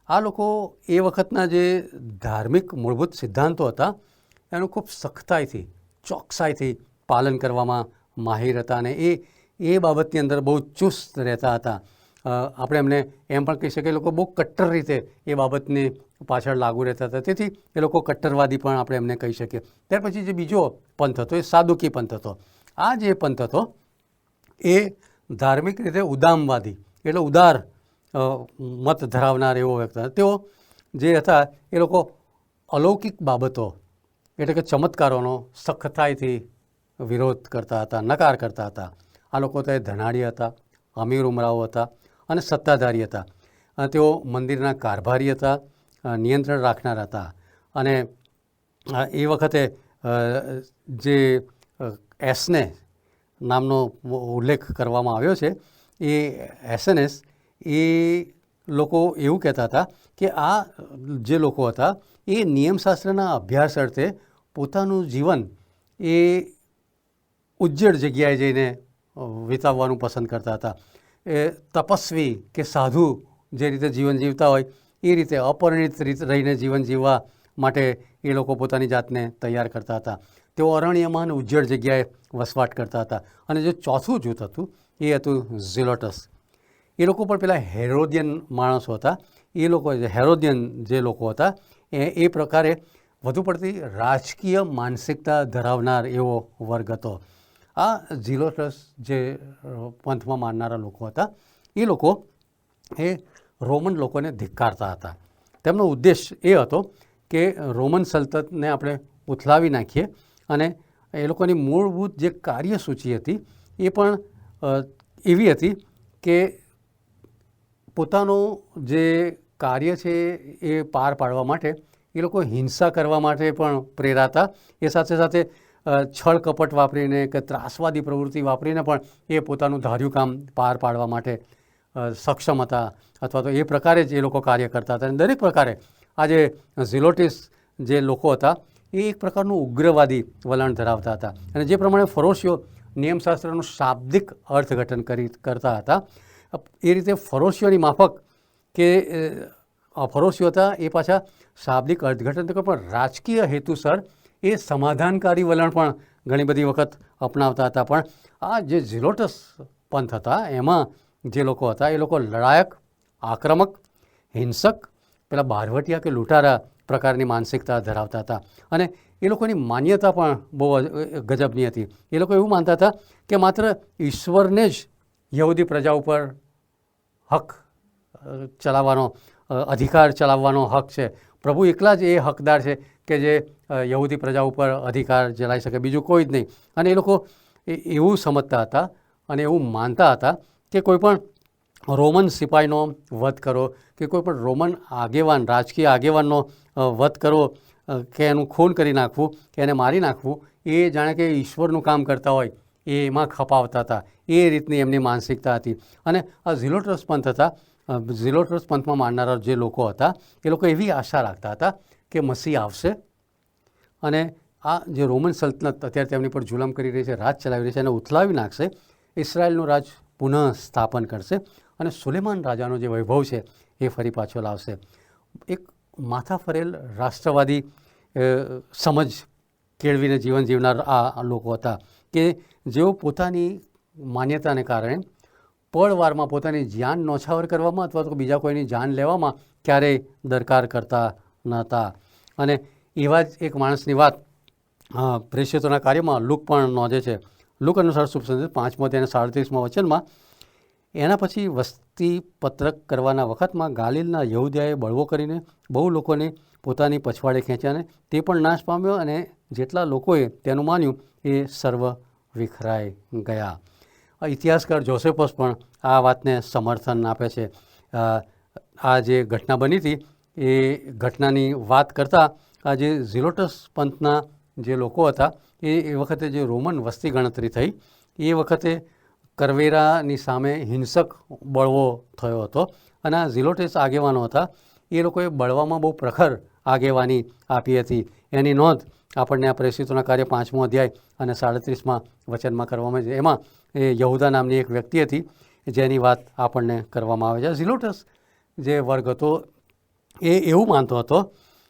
Speaker 1: આ લોકો એ વખતના જે ધાર્મિક મૂળભૂત સિદ્ધાંતો હતા એનું ખૂબ સખ્તાઈથી, ચોકસાઈથી પાલન કરવામાં માહિર હતા અને એ બાબતની અંદર બહુ ચુસ્ત રહેતા હતા. આપણે એમને એમ પણ કહી શકીએ એ લોકો બહુ કટ્ટર રીતે એ બાબતની પાછળ લાગુ રહેતા હતા, તેથી એ લોકો કટ્ટરવાદી પણ આપણે એમને કહી શકીએ. ત્યાર પછી જે બીજો પંથ હતો એ સાદુકી પંથ હતો. આ જે પંથ હતો એ ધાર્મિક રીતે ઉદામવાદી, એટલે ઉદાર મત ધરાવનાર એવો વ્યક્તિ હતા. તેઓ જે હતા એ લોકો અલૌકિક બાબતો એટલે કે ચમત્કારોનો સખ્તાઈથી વિરોધ કરતા હતા, નકાર કરતા હતા. આ લોકો તો ધનાઢ્ય હતા, અમીર ઉમરાઓ હતા અને સત્તાધારી હતા. તેઓ મંદિરના કારભારી હતા, નિયંત્રણ રાખનાર હતા. અને એ વખતે જે એસને નામનો ઉલ્લેખ કરવામાં આવ્યો છે, એ એસએનએસ, એ લોકો એવું કહેતા હતા કે આ જે લોકો હતા એ નિયમશાસ્ત્રના અભ્યાસ અર્થે પોતાનું જીવન એ ઉજ્જડ જગ્યાએ જઈને વિતાવવાનું પસંદ કરતા હતા. એ તપસ્વી કે સાધુ જે રીતે જીવન જીવતા હોય એ રીતે અપરિણિત રહીને જીવન જીવવા માટે એ લોકો પોતાની જાતને તૈયાર કરતા હતા. તેઓ અરણ્યમાં અને ઉજ્જડ જગ્યાએ વસવાટ કરતા હતા. અને જે ચોથું જૂથ હતું એ હતું ઝિલોટસ. એ લોકો પણ પેલા હેરોદિયન માણસો હતા. એ લોકો હેરોદિયન જે લોકો હતા એ પ્રકારે વધુ પડતી રાજકીય માનસિકતા ધરાવનાર એવો વર્ગ હતો. આ ઝિલોટસ જે પંથમાં માનનારા લોકો હતા એ લોકો એ રોમન લોકોને ધિક્કારતા હતા. તેમનો ઉદ્દેશ એ હતો કે રોમન સલ્તનતને આપણે ઉથલાવી નાખીએ અને એ લોકોની મૂળભૂત જે કાર્યસૂચિ હતી એ પણ એવી હતી કે પોતાનું જે કાર્ય છે એ પાર પાડવા માટે એ લોકો હિંસા કરવા માટે પણ પ્રેરાતા. એ સાથે સાથે છળ કપટ વાપરીને કે ત્રાસવાદી પ્રવૃત્તિ વાપરીને પણ એ પોતાનું ધાર્યું કામ પાર પાડવા માટે સક્ષમ હતા, અથવા તો એ પ્રકારે જ એ લોકો કાર્ય કરતા હતા. અને દરેક પ્રકારે આ જે ઝિલોટિસ જે લોકો હતા એ એક પ્રકારનું ઉગ્રવાદી વલણ ધરાવતા હતા. અને જે પ્રમાણે ફરોશીઓ નિયમશાસ્ત્રનું શાબ્દિક અર્થઘટન કરતા હતા એ રીતે ફરોશીઓની માફક કે ફરોશીઓ હતા એ પાછા શાબ્દિક અર્થઘટન તો પણ રાજકીય હેતુસર એ સમાધાનકારી વલણ પણ ઘણી બધી વખત અપનાવતા હતા. પણ આ જે ઝિલોટસ પંથ હતા એમાં જે લોકો હતા એ લોકો લડાયક, આક્રમક, હિંસક, પેલા બારવટિયા કે લૂંટારા પ્રકારની માનસિકતા ધરાવતા હતા. અને એ લોકોની માન્યતા પણ બહુ ગજબની હતી. એ લોકો એવું માનતા હતા કે માત્ર ઈશ્વરને જ યહૂદી પ્રજા ઉપર હક ચલાવવાનો, અધિકાર ચલાવવાનો હક છે. પ્રભુ એકલા જ એ હકદાર છે કે જે યહૂદી પ્રજા ઉપર અધિકાર ચલાવી શકે, બીજું કોઈ જ નહીં. અને એ લોકો એવું સમજતા હતા અને એવું માનતા હતા કે કોઈ પણ રોમન સિપાહીનો વધ કરો કે કોઈ પણ રોમન આગેવાન રાજકીય આગેવાનનો વધ કરવો કે એનું ખૂન કરી નાખવું કે એને મારી નાખવું એ જાણે કે ઈશ્વરનું કામ કરતા હોય એમાં ખપાવતા હતા. એ રીતની એમની માનસિકતા હતી. અને આ ઝિલોટસ પંથ હતા, ઝિલોટસ પંથમાં માનનારા જે લોકો હતા એ લોકો એવી આશા રાખતા હતા કે મસીહ આવશે અને આ જે રોમન સલ્તનત અત્યારે તેમની પર જુલમ કરી રહી છે, રાજ ચલાવી રહી છે, એને ઉથલાવી નાખશે, ઇસરાયેલનું રાજ પુનઃ સ્થાપન કરશે અને સુલેમાન રાજાનો જે વૈભવ છે એ ફરી પાછો લાવશે. એક માથા ફરેલ રાષ્ટ્રવાદી સમજ કેળવીને જીવન જીવનાર આ લોકો હતા કે જેઓ પોતાની માન્યતાને કારણે પળવારમાં પોતાની જાન નોછાવર કરવામાં અથવા તો બીજા કોઈની જાન લેવામાં ક્યારેય દરકાર કરતા નહોતા. અને એવા જ એક માણસની વાત પ્રેષિતોના કાર્યમાં લુક પણ નોંધે છે. લુક અનુસાર શુભ સંદેશ 5મો અને 37મા વચનમાં, એના પછી વસ્તી પત્રક કરવાના વખતમાં ગાલિલના યહૂદિયાએ બળવો કરીને બહુ લોકોને પોતાની પછવાડે ખેંચ્યા અને તે પણ નાશ પામ્યો અને જેટલા લોકોએ તેનું માન્યું એ સર્વ વિખરાઈ ગયા. ઇતિહાસકાર જોસેફસ પણ આ વાતને સમર્થન આપે છે. આ જે ઘટના બની હતી એ ઘટનાની વાત કરતાં આ જે ઝિલોટસ પંથના જે લોકો હતા એ વખતે જે રોમન વસ્તી ગણતરી થઈ એ વખતે કરવેરાની સામે હિંસક બળવો થયો હતો અને આ ઝિલોટસ આગેવાનો હતા એ લોકોએ બળવામાં બહુ પ્રખર આગેવાની આપી હતી. એની નોંધ આપણને આ પ્રેષિતોના કાર્ય 5મો અધ્યાય અને 37મા વચનમાં કરવામાં આવે છે. એમાં એ યહૂદા નામની એક વ્યક્તિ હતી જેની વાત આપણને કરવામાં આવે છે. ઝિલોટસ જે વર્ગ હતો એ એવું માનતો હતો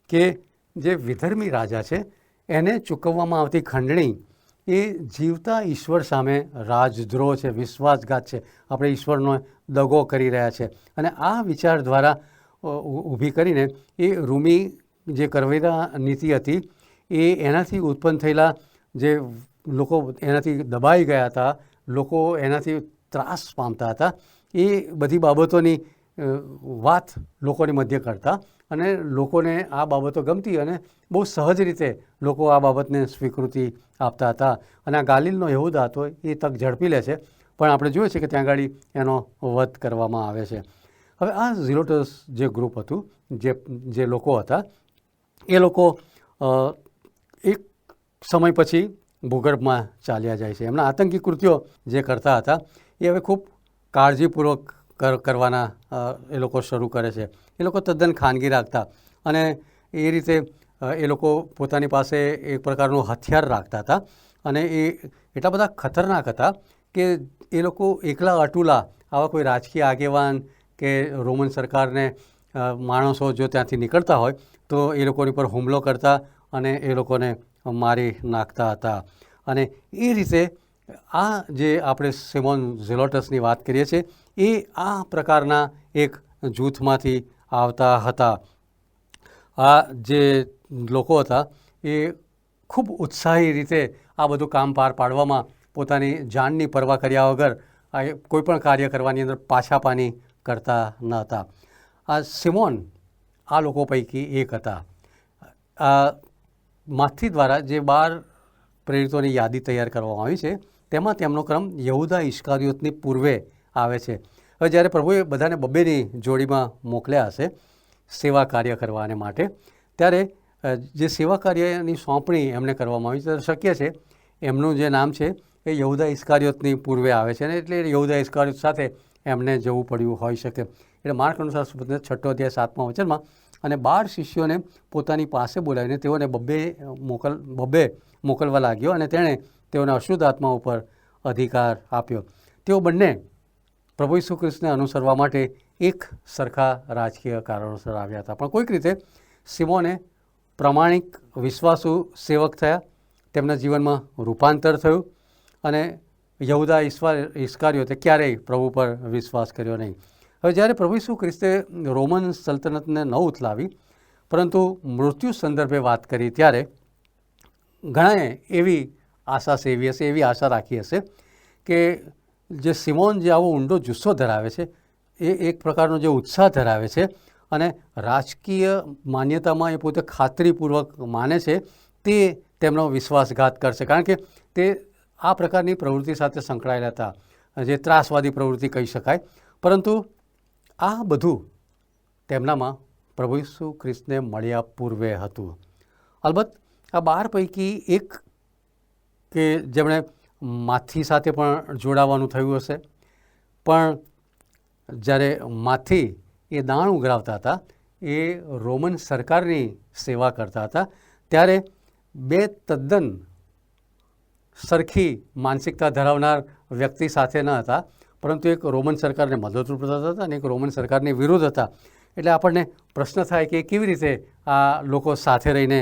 Speaker 1: કે જે વિધર્મી રાજા છે એને ચૂકવવામાં આવતી ખંડણી એ જીવતા ઈશ્વર સામે રાજદ્રોહ છે, વિશ્વાસઘાત છે, આપણે ઈશ્વરનો દગો કરી રહ્યા છે. અને આ વિચાર દ્વારા ઊભી કરીને એ રૂમી જે કરવેરા નીતિ હતી એ એનાથી ઉત્પન્ન થયેલા જે લોકો એનાથી દબાઈ ગયા હતા, લોકો એનાથી ત્રાસ પામતા હતા, એ બધી બાબતોની વાત લોકોની મધ્ય કરતા અને લોકોને આ બાબતો ગમતી અને બહુ સહજ રીતે લોકો આ બાબતને સ્વીકૃતિ આપતા હતા. અને આ ગાલિલનો યહૂદા હતો એ તક ઝડપી લે છે, પણ આપણે જોઈએ છીએ કે ત્યાં આગળ એનો વધ કરવામાં આવે છે. હવે આ ઝિલોટસ જે ગ્રુપ હતું, જે લોકો હતા એ લોકો એક સમય પછી ભૂગર્ભમાં ચાલ્યા જાય છે. એમના આતંકી કૃત્યો જે કરતા હતા એ હવે ખૂબ કાળજીપૂર્વક કરવાના એ લોકો શરૂ કરે છે. એ લોકો તદ્દન ખાનગી રાખતા અને એ રીતે એ લોકો પોતાની પાસે એક પ્રકારનું હથિયાર રાખતા હતા અને એ એટલા બધા ખતરનાક હતા કે એ લોકો એકલા અટુલા આવા કોઈ રાજકીય આગેવાન કે રોમન સરકારને માણસો જો ત્યાંથી નીકળતા હોય તો એ લોકોની પર હુમલો કરતા અને એ લોકોને મારી નાખતા હતા. અને એ રીતે આ જે આપણે સિમોન ઝિલોટસની વાત કરીએ છીએ એ આ પ્રકારના એક જૂથમાંથી આવતા હતા. આ જે લોકો હતા એ ખૂબ ઉત્સાહી રીતે આ બધું કામ પાર પાડવામાં પોતાની જાનની પરવા કર્યા વગર કોઈપણ કાર્ય કરવાની અંદર પાછાપાની કરતા ન હતા. આ સિમોન આ લોકો પૈકી એક હતા. આ માથી દ્વારા જે 12 પ્રેરિતોની યાદી તૈયાર કરવામાં આવી છે તેમાં તેમનો ક્રમ યહૂદા ઇસ્કારિયોતની પૂર્વે આવે છે. હવે જ્યારે પ્રભુએ બધાને બબ્બેની જોડીમાં મોકલ્યા હશે સેવા કાર્ય કરવાને માટે, ત્યારે જે સેવા કાર્યની સોંપણી એમને કરવામાં આવી છે શક્ય છે એમનું જે નામ છે એ યહૂદા ઇસ્કારિયોતની પૂર્વે આવે છે અને એટલે યહૂદા ઇસ્કારિયોત સાથે એમને જવું પડ્યું હોઈ શકે. એટલે માર્ક અનુસાર 6 અધ્યાય 7મા વચનમાં, અને 12 શિષ્યોને પોતાની પાસે બોલાવીને તેઓને બબ્બે મોકલવા લાગ્યો અને તેણે તેઓને અશુદ્ધ આત્મા ઉપર અધિકાર આપ્યો. તેઓ બંને પ્રભુ ઈસુ ખ્રિસ્તને અનુસરવા માટે એક સરખા રાજકીય કારણોસર આવ્યા હતા. પણ કોઈક રીતે સિમોને પ્રામાણિક વિશ્વાસુ સેવક થયા, તેમના જીવનમાં રૂપાંતર થયું અને યહૂદા ઇસ્કારિયોતે ક્યારેય પ્રભુ પર વિશ્વાસ કર્યો નહીં. હવે જ્યારે પ્રભુ ઈસુ ખ્રિસ્તે રોમન સલ્તનતને ન ઉથલાવી પરંતુ મૃત્યુ સંદર્ભે વાત કરી ત્યારે ઘણાએ એવી આશા સેવી હશે, એવી આશા રાખી હશે કે જે સિમોન જે આવો ઊંડો જુસ્સો ધરાવે છે, એ એક પ્રકારનો જે ઉત્સાહ ધરાવે છે અને રાજકીય માન્યતામાં એ પોતે ખાતરીપૂર્વક માને છે, તે તેમનો વિશ્વાસઘાત કરશે. કારણ કે તે આ પ્રકારની પ્રવૃત્તિ સાથે સંકળાયેલા હતા, જે ત્રાસવાદી પ્રવૃત્તિ કહી શકાય. પરંતુ આ બધું તેમનામાં પ્રભુ ઈસુ ખ્રિસ્તને મળ્યા પૂર્વે હતું. અલબત્ત આ 12 પૈકી એક કે જેમણે માથી સાથે પણ જોડાવાનું થયું હશે, પણ જ્યારે માથી એ દાણ ઉઘરાવતા હતા, એ રોમન સરકારની સેવા કરતા હતા, ત્યારે બે તદ્દન સરખી માનસિકતા ધરાવનાર વ્યક્તિ સાથે ન હતા, પરંતુ એક રોમન સરકારને મદદરૂપ થતા હતા અને એક રોમન સરકારની વિરુદ્ધ હતા. એટલે આપણને પ્રશ્ન થાય કે કેવી રીતે આ લોકો સાથે રહીને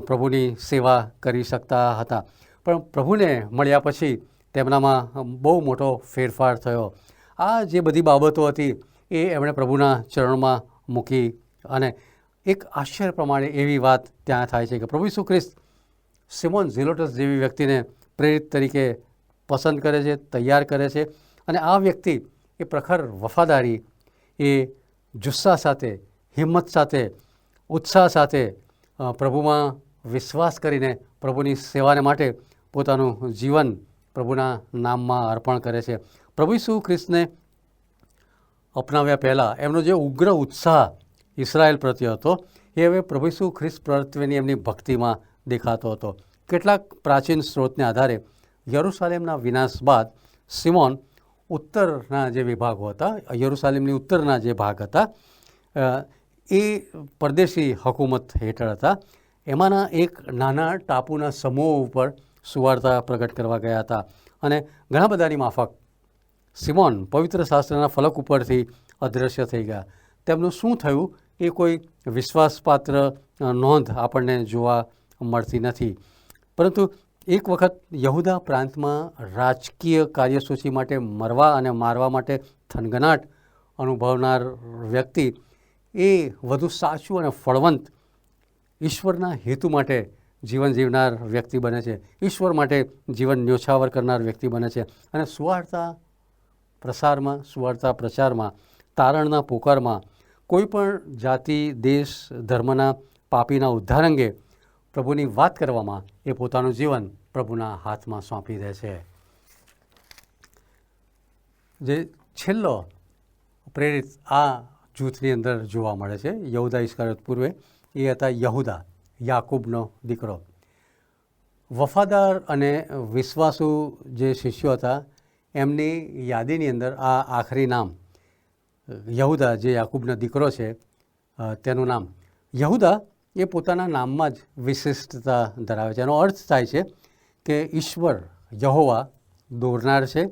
Speaker 1: પ્રભુની સેવા કરી શકતા હતા. પણ પ્રભુને મળ્યા પછી તેમનામાં બહુ મોટો ફેરફાર થયો. આ જે બધી બાબતો હતી એ એમણે પ્રભુના ચરણમાં મૂકી અને એક આશ્ચર્ય પ્રમાણે એવી વાત ત્યાં થાય છે કે પ્રભુ ઈસુ ખ્રિસ્ત સિમોન ઝીલોટસ જેવી વ્યક્તિને પ્રેરિત તરીકે પસંદ કરે છે, તૈયાર કરે છે, અને આ વ્યક્તિ એ પ્રખર વફાદારી, એ જુસ્સા સાથે, હિંમત સાથે, ઉત્સાહ સાથે પ્રભુમાં વિશ્વાસ કરીને પ્રભુની સેવાને માટે પોતાનું જીવન પ્રભુના નામમાં અર્પણ કરે છે. પ્રભુ ઈસુ ખ્રિસ્તને અપનાવ્યા પહેલાં એમનો જે ઉગ્ર ઉત્સાહ ઇસરાયેલ પ્રત્યે હતો એ હવે પ્રભુ ઈસુ ખ્રિસ્ત પ્રત્યેની એમની ભક્તિમાં દેખાતો હતો. કેટલાક પ્રાચીન સ્ત્રોતને આધારે યરૂશાલેમના વિનાશ બાદ સિમોન ઉત્તરના જે વિભાગો હતા, યરૂશાલેમની ઉત્તરના જે ભાગ હતા, એ પરદેશી હકુમત હેઠળ હતા. એમાંના એક નાના ટાપુના સમૂહ ઉપર સુવાર્તા પ્રગટ કરવા ગયા હતા અને ઘણા બધાની માફક સિમોન પવિત્ર શાસ્ત્રના ફલક ઉપરથી અદૃશ્ય થઈ ગયા. તેમનું શું થયું એ કોઈ વિશ્વાસપાત્ર નોંધ આપણને જોવા મળતી નથી. પરંતુ એક વખત યહૂદા પ્રાંતમાં રાજકીય કાર્યસૂચિ માટે મરવા અને મારવા માટે થનગનાટ અનુભવનાર વ્યક્તિ એ વધુ સાચું અને ફળવંત ઈશ્વરના હેતુ માટે જીવન જીવનાર વ્યક્તિ બને છે, ઈશ્વર માટે જીવન ન્યોછાવર કરનાર વ્યક્તિ બને છે અને સુવાર્તા પ્રચારમાં, તારણના પોકારમાં કોઈ પણ જાતિ, દેશ, ધર્મના પાપીના ઉદ્ધાર અંગે પ્રભુની વાત કરવામાં એ પોતાનું જીવન પ્રભુના હાથમાં સોંપી દે છે. જે છેલ્લો પ્રેરિત આ જૂથની અંદર જોવા મળે છે યહૂદા ઇસ્કારિયોત પૂર્વે, એ હતા યહૂદા, યાકૂબનો દીકરો. વફાદાર અને વિશ્વાસુ જે શિષ્યો હતા એમની યાદીની અંદર આ આખરી નામ યહૂદા, જે યાકૂબનો દીકરો છે, તેનું નામ યહૂદા એ પોતાના નામમાં જ વિશિષ્ટતા ધરાવે છે. એનો અર્થ થાય છે કે ઈશ્વર યહોવા દોરનાર છે,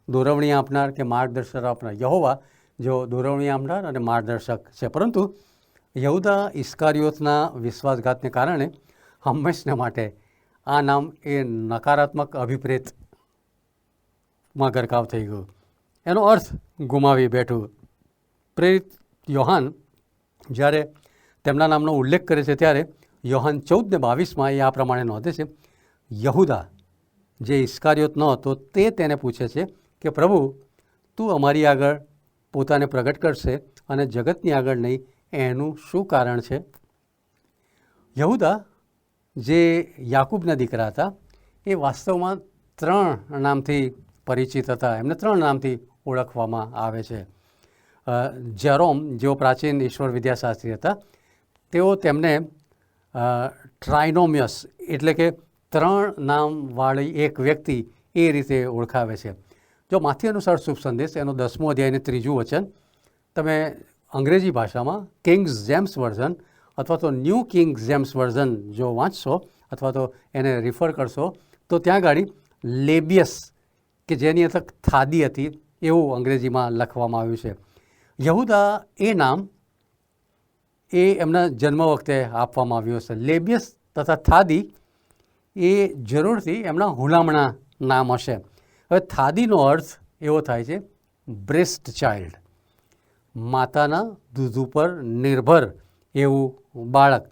Speaker 1: દોરવણી આપનાર કે માર્ગદર્શન આપનાર. યહોવા જો દોરવણી આપનાર અને માર્ગદર્શક છે. પરંતુ યહૂદા ઇસ્કારિયોતના વિશ્વાસઘાતને કારણે હંમેશને માટે આ નામ એ નકારાત્મક અભિપ્રેતમાં ગરકાવ થઈ ગયું. એનો અર્થ ગુમાવી બેઠું. પ્રેરિત યોહાન જ્યારે તેમના નામનો ઉલ્લેખ કરે છે ત્યારે યોહાન 14:22 એ આ પ્રમાણે નોંધે છે, યહૂદા જે ઇસ્કારિયોત ન હતો તે તેને પૂછે છે કે પ્રભુ, તું અમારી આગળ પોતાને પ્રગટ કરશે અને જગતની આગળ નહીં, એનું શું કારણ છે? યહૂદા જે યાકૂબના દીકરા હતા એ વાસ્તવમાં 3 નામથી પરિચિત હતા. એમને 3 નામથી ઓળખવામાં આવે છે. જેરોમ, જેઓ પ્રાચીન ઈશ્વર વિદ્યાશાસ્ત્રી હતા, તેઓ તેમને ટ્રાઇનોમિયસ એટલે કે 3 નામવાળી એક વ્યક્તિ એ રીતે ઓળખાવે છે. જો માથી અનુસાર શુભ સંદેશ એનો 10મો અધ્યાય અને 3જું વચન તમે અંગ્રેજી ભાષામાં કિંગ્સ જેમ્સ વર્ઝન અથવા તો ન્યૂ કિંગ્સ જેમ્સ વર્ઝન જો વાંચશો અથવા તો એને રિફર કરશો તો ત્યાં ગાડી લેબિયસ કે જેની અર્થ થાદી હતી એવું અંગ્રેજીમાં લખવામાં આવ્યું છે. યહૂદા એ નામ એ એમના જન્મ વખતે આપવામાં આવ્યું હશે. લેબિયસ તથા થાદી એ જરૂરથી એમના હુલામણા નામ હશે. હવે થાદીનો અર્થ એવો થાય છે બ્રેસ્ટ ચાઇલ્ડ, માતાના દૂધ ઉપર નિર્ભર એવું બાળક,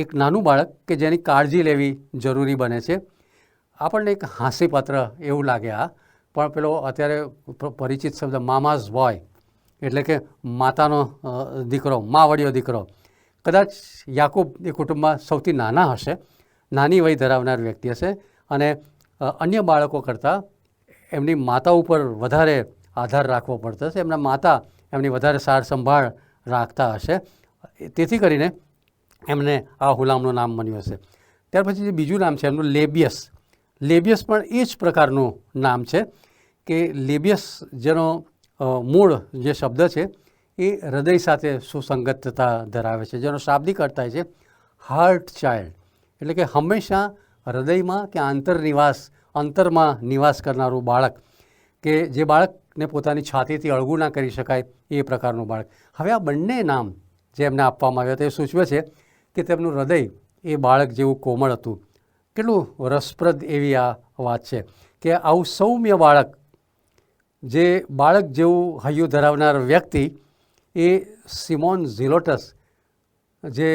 Speaker 1: એક નાનું બાળક કે જેની કાળજી લેવી જરૂરી બને છે. આપણને એક હાસ્યપાત્ર એવું લાગે આ, પણ પેલો અત્યારે પરિચિત શબ્દ મામાઝ બોય એટલે કે માતાનો દીકરો, માવડિયો દીકરો. કદાચ યાકૂબ એ કુટુંબમાં સૌથી નાના હશે, નાની વય ધરાવનાર વ્યક્તિ હશે અને અન્ય બાળકો કરતાં એમની માતા ઉપર વધારે આધાર રાખવો પડતો હશે. એમના માતા એમની વધારે સાર સંભાળ રાખતા હશે, તેથી કરીને એમને આ હુલામનું નામ બન્યું હશે. ત્યાર પછી જે બીજું નામ છે એમનું લેબિયસ. લેબિયસ પણ એ જ પ્રકારનું નામ છે કે લેબિયસ જેનો મૂળ જે શબ્દ છે એ હૃદય સાથે સુસંગતતા ધરાવે છે, જેનો શાબ્દિક અર્થ થાય છે હાર્ટ ચાઇલ્ડ, એટલે કે હંમેશા હૃદયમાં કે અંતરમાં નિવાસ કરનારું બાળક, કે જે બાળકને પોતાની છાતીથી અળગું ના કરી શકાય એ પ્રકારનું બાળક. હવે આ બંને નામ જે એમને આપવામાં આવ્યા તે સૂચવે છે કે તેમનું હૃદય એ બાળક જેવું કોમળ હતું. કેટલું રસપ્રદ એવી આ વાત છે કે આવું સૌમ્ય બાળક, જે બાળક જેવું હૈયું ધરાવનાર વ્યક્તિ એ સિમોન ઝિલોટસ, જે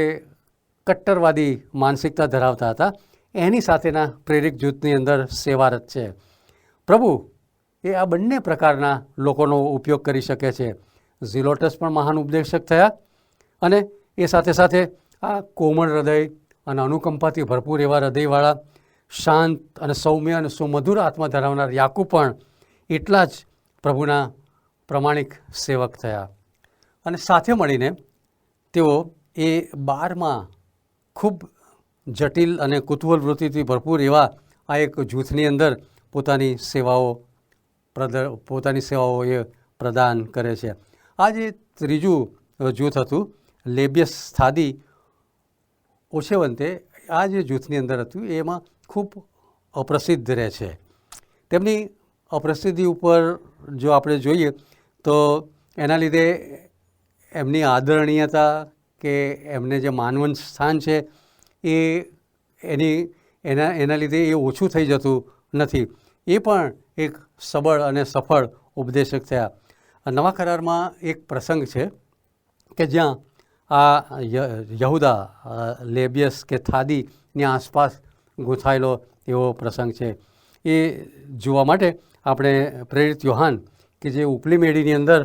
Speaker 1: કટ્ટરવાદી માનસિકતા ધરાવતા હતા, એની સાથેના પ્રેરિત જૂથની અંદર સેવારત છે. પ્રભુ એ આ બંને પ્રકારના લોકોનો ઉપયોગ કરી શકે છે. ઝિલોટસ પણ મહાન ઉપદેશક થયા, અને એ સાથે સાથે આ કોમળ હૃદય અને અનુકંપાથી ભરપૂર એવા હૃદયવાળા, શાંત અને સૌમ્ય અને સુમધુર આત્મા ધરાવનાર યાકૂબ પણ એટલા જ પ્રભુના પ્રમાણિક સેવક થયા. અને સાથે મળીને તેઓ એ 12મા ખૂબ જટિલ અને કુતૂહલ વૃત્તિથી ભરપૂર એવા આ એક જૂથની અંદર પોતાની સેવાઓ એ પ્રદાન કરે છે. આ જે ત્રીજું જૂથ હતું લેબિયસ થાદી ઓછેવંતે, આ જે જૂથની અંદર હતું એમાં ખૂબ અપ્રસિદ્ધ રહે છે. તેમની અપ્રસિદ્ધિ ઉપર જો આપણે જોઈએ તો એના લીધે એમની આદરણીયતા કે એમને જે માનવંત સ્થાન છે એના લીધે એ ઓછું થઈ જતું નથી. એ પણ એક સબળ અને સફળ ઉપદેશક થયા. નવા કરારમાં એક પ્રસંગ છે કે જ્યાં આ યહૂદા લેબિયસ કે થાદીની આસપાસ ગૂંથાયેલો એવો પ્રસંગ છે. એ જોવા માટે આપણે પ્રેરિત યોહાન કે જે ઉપલી મેળીની અંદર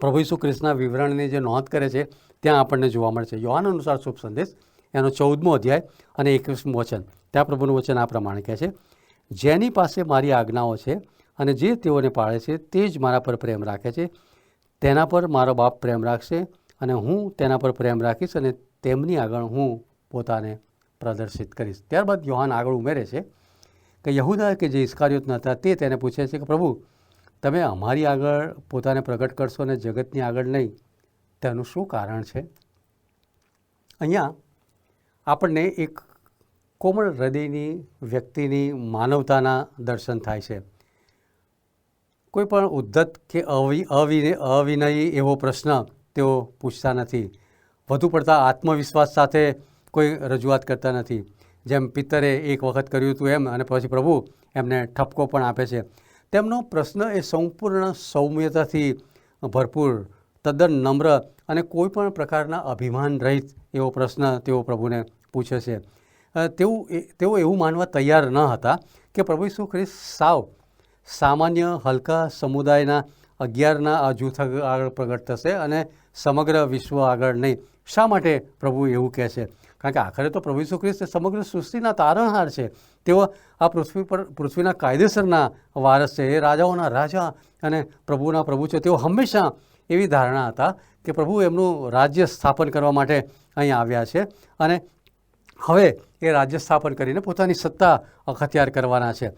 Speaker 1: પ્રભુ ઈસુ ખ્રિસ્તના વિવરણની જે નોંધ કરે છે ત્યાં આપણને જોવા મળશે. યોહાન અનુસાર શુભ સંદેશ એનો 14મો અધ્યાય અને 21મું વચન. ત્યાં પ્રભુનું વચન આ પ્રમાણે કહે છે, જેની પાસે મારી આજ્ઞાઓ છે અને જે તેઓને પાળે છે તે જ મારા પર પ્રેમ રાખે છે, તેના પર મારો બાપ પ્રેમ રાખશે અને હું તેના પર પ્રેમ રાખીશ અને તેમની આગળ હું પોતાને પ્રદર્શિત કરીશ. ત્યારબાદ યોહાન આગળ ઉમેરે છે કે યહૂદા કે જે ઇસ્કારિયોત નહોતા તે તેને પૂછે છે કે પ્રભુ, તમે અમારી આગળ પોતાને પ્રગટ કરશો અને જગતની આગળ નહીં, તેનું શું કારણ છે? અહીંયા આપણને એક કોમળ હૃદયની વ્યક્તિની માનવતાના દર્શન થાય છે. કોઈ પણ ઉદ્ધત કે અવિનયી એવો પ્રશ્ન તેઓ પૂછતા નથી. વધુ પડતા આત્મવિશ્વાસ સાથે કોઈ રજૂઆત કરતા નથી. જેમ પિત્તરે એક વખત કર્યું હતું એમ, અને પછી પ્રભુ એમને ઠપકો પણ આપે છે. તેમનો પ્રશ્ન એ સંપૂર્ણ સૌમ્યતાથી ભરપૂર, તદ્દન નમ્ર અને કોઈ પણ પ્રકારના અભિમાન રહિત એવો પ્રશ્ન તેઓ પ્રભુને પૂછે છે. તેઓ એવું માનવા તૈયાર ન હતા કે પ્રભુ ઈસુ ખ્રિસ્ત સામાન્ય હલકા સમુદાયના 11ના આ જૂથ આગળ પ્રગટ થશે અને સમગ્ર વિશ્વ આગળ નહીં. શા માટે પ્રભુ એવું કહે છે? કારણ કે આખરે તો પ્રભુ ઈસુ ખ્રિસ્ત સમગ્ર સૃષ્ટિના તારણહાર છે. તેઓ આ પૃથ્વીના કાયદેસરના વારસ છે. એ રાજાઓના રાજા અને પ્રભુના પ્રભુ છે. તેઓ હંમેશા એવી ધારણા હતા કે પ્રભુ એમનું રાજ્ય સ્થાપન કરવા માટે અહીં આવ્યા છે અને હવે એ રાજ્ય સ્થાપન કરીને પોતાની સત્તા અખત્યાર કરવાના છે.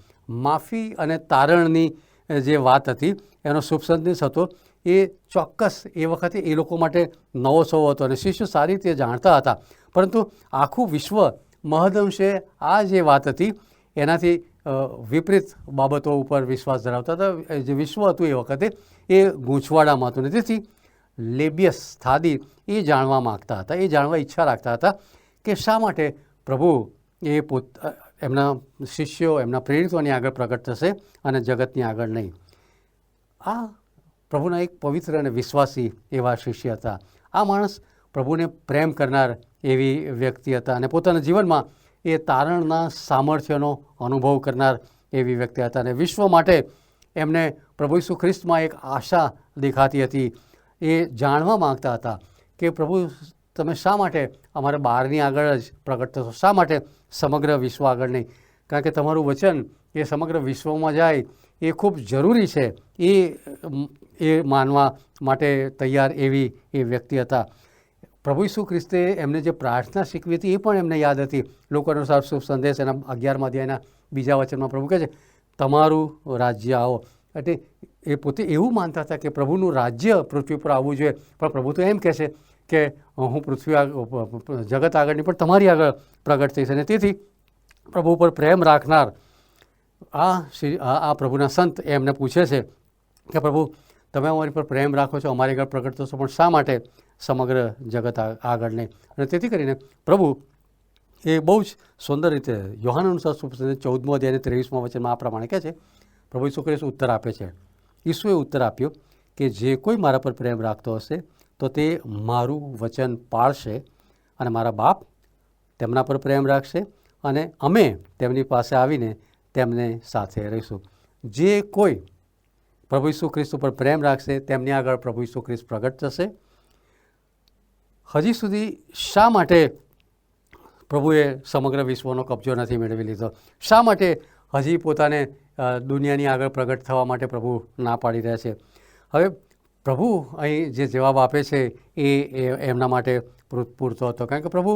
Speaker 1: માફી અને તારણની જે વાત હતી એનો શુભ સંદેશ હતો એ ચોક્કસ એ વખતે એ લોકો માટે નવો સૌ હતો અને શિષ્યો સારી રીતે જાણતા હતા. પરંતુ આખું વિશ્વ મહદઅંશે આ જે વાત હતી એનાથી વિપરીત બાબતો ઉપર વિશ્વાસ ધરાવતા હતા. જે વિશ્વ હતું એ વખતે એ ગૂંચવાડામાં હતું. તેથી લેબિયસ થાદી એ જાણવા માગતા હતા, એ જાણવા ઈચ્છા રાખતા હતા કે શા માટે પ્રભુ એ એમના શિષ્યો, એમના પ્રેરિતોની આગળ પ્રગટ થશે અને જગતની આગળ નહીં. આ પ્રભુના એક પવિત્ર અને વિશ્વાસી એવા શિષ્ય હતા. આ માણસ પ્રભુને પ્રેમ કરનાર એવી વ્યક્તિ હતા અને પોતાના જીવનમાં એ તારણના સામર્થ્યનો અનુભવ કરનાર એવી વ્યક્તિ હતા. અને વિશ્વ માટે એમને પ્રભુ ઈસુ ખ્રિસ્તમાં એક આશા દેખાતી હતી. એ જાણવા માગતા હતા કે પ્રભુ તમે શા માટે અમારે બહારની આગળ જ પ્રગટ થશો? શા માટે સમગ્ર વિશ્વ આગળ નહીં? કારણ કે તમારું વચન એ સમગ્ર વિશ્વમાં જાય એ ખૂબ જરૂરી છે એ માનવા માટે તૈયાર એવી એ વ્યક્તિ હતા. પ્રભુ ઈસુ ખ્રિસ્તે એમને જે પ્રાર્થના શીખવી હતી એ પણ એમને યાદ હતી. લોકોનો શુભ સંદેશ એના 11મા અધ્યાયના 2 વચનમાં પ્રભુ કહે છે, તમારું રાજ્ય આવો. એટલે એ પોતે એવું માનતા હતા કે પ્રભુનું રાજ્ય પૃથ્વી પર આવવું જોઈએ, પણ પ્રભુ તો એમ કહે છે કે હું પૃથ્વી જગત આગળની પણ તમારી આગળ પ્રગટ થઈશ. અને તેથી પ્રભુ ઉપર પ્રેમ રાખનાર આ પ્રભુના સંત એમને પૂછે છે કે પ્રભુ તમે અમારી પર પ્રેમ રાખો છો, અમારી આગળ પ્રગટ થશો, પણ શા માટે સમગ્ર જગત આગળ નહીં? અને તેથી કરીને પ્રભુ એ બહુ જ સુંદર રીતે યોહાન અનુસાર 14મો અધ્યાય 23મા વચનમાં આ પ્રમાણે કહે છે. પ્રભુ ઈસુ ખ્રિસ્ત ઉત્તર આપે છે. ઈસુએ ઉત્તર આપ્યો કે જે કોઈ મારા પર પ્રેમ રાખતો હશે તો તે મારું વચન પાળશે, અને મારા બાપ તેમના પર પ્રેમ રાખશે, અને અમે તેમની પાસે આવીને તેમને સાથે રહીશું. જે કોઈ પ્રભુ ઈસુ ખ્રિસ્ત ઉપર પ્રેમ રાખશે તેમની આગળ પ્રભુ ઈસુ ખ્રિસ્ત પ્રગટ થશે. હજી સુધી શા માટે પ્રભુએ સમગ્ર વિશ્વનો કબજો નથી મેળવી લીધો? શા માટે હજી પોતાને દુનિયાની આગળ પ્રગટ થવા માટે પ્રભુ ના પાડી રહ્યા છે? હવે પ્રભુ અહીં જે જવાબ આપે છે એ એમના માટે પૂરતો હતો, કારણ કે પ્રભુ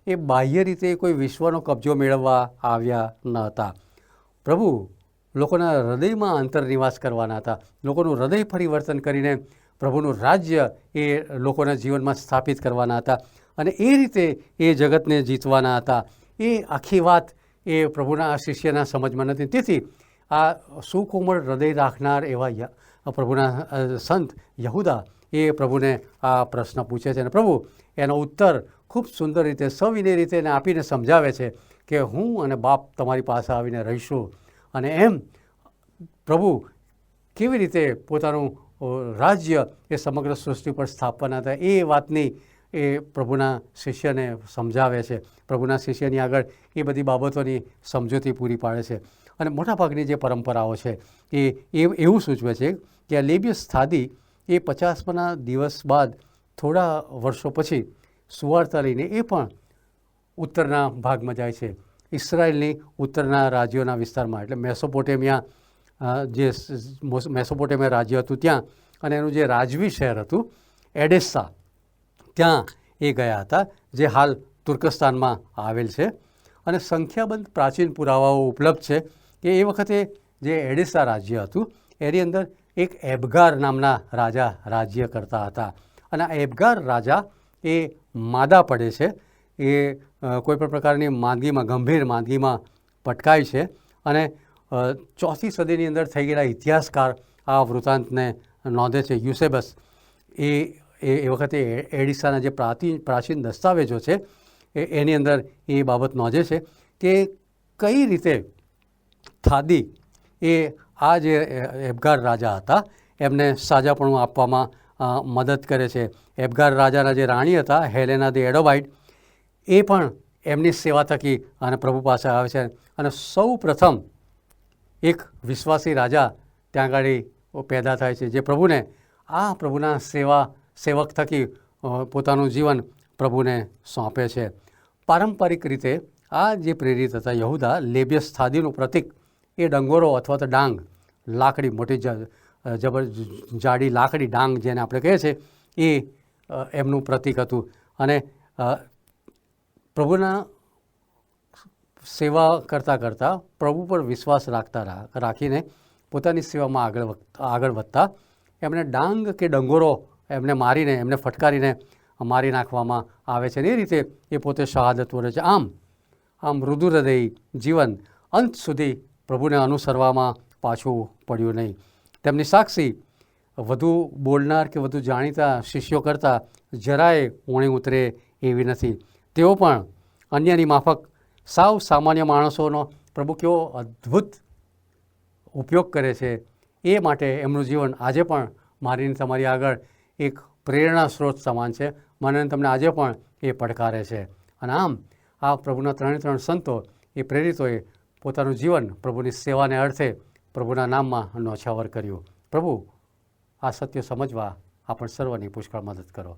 Speaker 1: એ બાહ્ય રીતે કોઈ વિશ્વનો કબજો મેળવવા આવ્યા ન હતા. પ્રભુ લોકોના હૃદયમાં અંતર્નિવાસ કરવાના હતા. લોકોનું હૃદય પરિવર્તન કરીને પ્રભુનું રાજ્ય એ લોકોના જીવનમાં સ્થાપિત કરવાના હતા, અને એ રીતે એ જગતને જીતવાના હતા. એ આખી વાત એ પ્રભુના શિષ્યના સમજમાં નથી. તેથી આ સુકોમળ હૃદય રાખનાર એવા પ્રભુના સંત યહૂદા એ પ્રભુને આ પ્રશ્ન પૂછે છે, અને પ્રભુ એનો ઉત્તર ખૂબ સુંદર રીતે સવિનય રીતે એને આપીને સમજાવે છે કે હું અને બાપ તમારી પાસે આવીને રહીશું. અને એમ પ્રભુ કેવી રીતે પોતાનું રાજ્ય એ સમગ્ર સૃષ્ટિ પર સ્થાપવાના હતા એ વાતની એ પ્રભુના શિષ્યને સમજાવે છે. પ્રભુના શિષ્યની આગળ એ બધી બાબતોની સમજૂતી પૂરી પાડે છે. અને મોટાભાગની જે પરંપરાઓ છે એ એવું સૂચવે છે કે આ લેબિયસ થાદી એ 50મા દિવસ બાદ થોડા વર્ષો પછી સુવાર્તા લઈને એ પણ ઉત્તરના ભાગમાં જાય છે, ઇસરાયેલની ઉત્તરના રાજ્યોના વિસ્તારમાં, એટલે મેસોપોટેમિયા રાજ્ય હતું ત્યાં, અને એનું જે રાજવી શહેર હતું એડેસ્સા, ત્યાં એ ગયા હતા, જે હાલ તુર્કસ્તાનમાં આવેલ છે. અને સંખ્યાબંધ પ્રાચીન પુરાવાઓ ઉપલબ્ધ છે કે એ વખતે જે એડેસ્સા રાજ્ય હતું એની અંદર એક એબગાર નામના રાજા રાજ્ય કરતા હતા. અને આ એબગાર રાજા એ માદા પડે છે, એ કોઈપણ પ્રકારની માંદગીમાં, ગંભીર માંદગીમાં પટકાય છે. અને 4મી સદીની અંદર થઈ ગયેલા ઇતિહાસકાર આ વૃત્તાંતને નોંધે છે. યુસેબસ એ વખતે એડિસાના જે પ્રાચીન દસ્તાવેજો છે એની અંદર એ બાબત નોંધે છે કે કઈ રીતે થાદી એ આ જે એબગાર રાજા હતા એમને સાજાપણું આપવામાં મદદ કરે છે. એબગાર રાજાના જે રાણી હતા હેલેના ધ એડોબાઇટ, એ પણ એમની સેવા થકી અને પ્રભુ પાસે આવે છે. અને સૌ પ્રથમ એક વિશ્વાસી રાજા ત્યાં આગળ પેદા થાય છે, જે પ્રભુના સેવક થકી પોતાનું જીવન પ્રભુને સોંપે છે. પારંપરિક રીતે આ જે પ્રેરિત હતા યહૂદા, લેબિયસ થાદીનું પ્રતીક એ ડંગોરો અથવા તો ડાંગ, લાકડી, મોટી જાડી લાકડી ડાંગ જેને આપણે કહીએ છીએ, એ એમનું પ્રતીક હતું. અને પ્રભુના સેવા કરતાં પ્રભુ પર વિશ્વાસ રાખીને પોતાની સેવામાં આગળ વધતા એમને ડાંગ કે ડંગોરો એમને મારીને, એમને ફટકારીને મારી નાખવામાં આવે છે. અને એ રીતે એ પોતે શહાદત વરે છે. આમ મૃદુ હૃદય જીવન અંત સુધી પ્રભુને અનુસરવામાં પાછું પડ્યું નહીં. તેમની સાક્ષી વધુ બોલનાર કે વધુ જાણીતા શિષ્યો કરતાં જરાય ઊણી ઉતરે એવી નથી. તેઓ પણ અન્યની માફક સાવ સામાન્ય માણસોનો પ્રભુ કેવો અદ્ભુત ઉપયોગ કરે છે, એ માટે એમનું જીવન આજે પણ મારીને તમારી આગળ એક પ્રેરણા સ્ત્રોત સમાન છે. મને તમને આજે પણ એ પડકારે છે. અને આમ આ પ્રભુના 3 સંતો એ પ્રેરિતોએ પોતાનું જીવન પ્રભુની સેવાને અર્થે પ્રભુના નામમાં ન્યોછાવર કર્યું. પ્રભુ આ સત્ય સમજવા આપણ સર્વની પુષ્કળ મદદ કરો.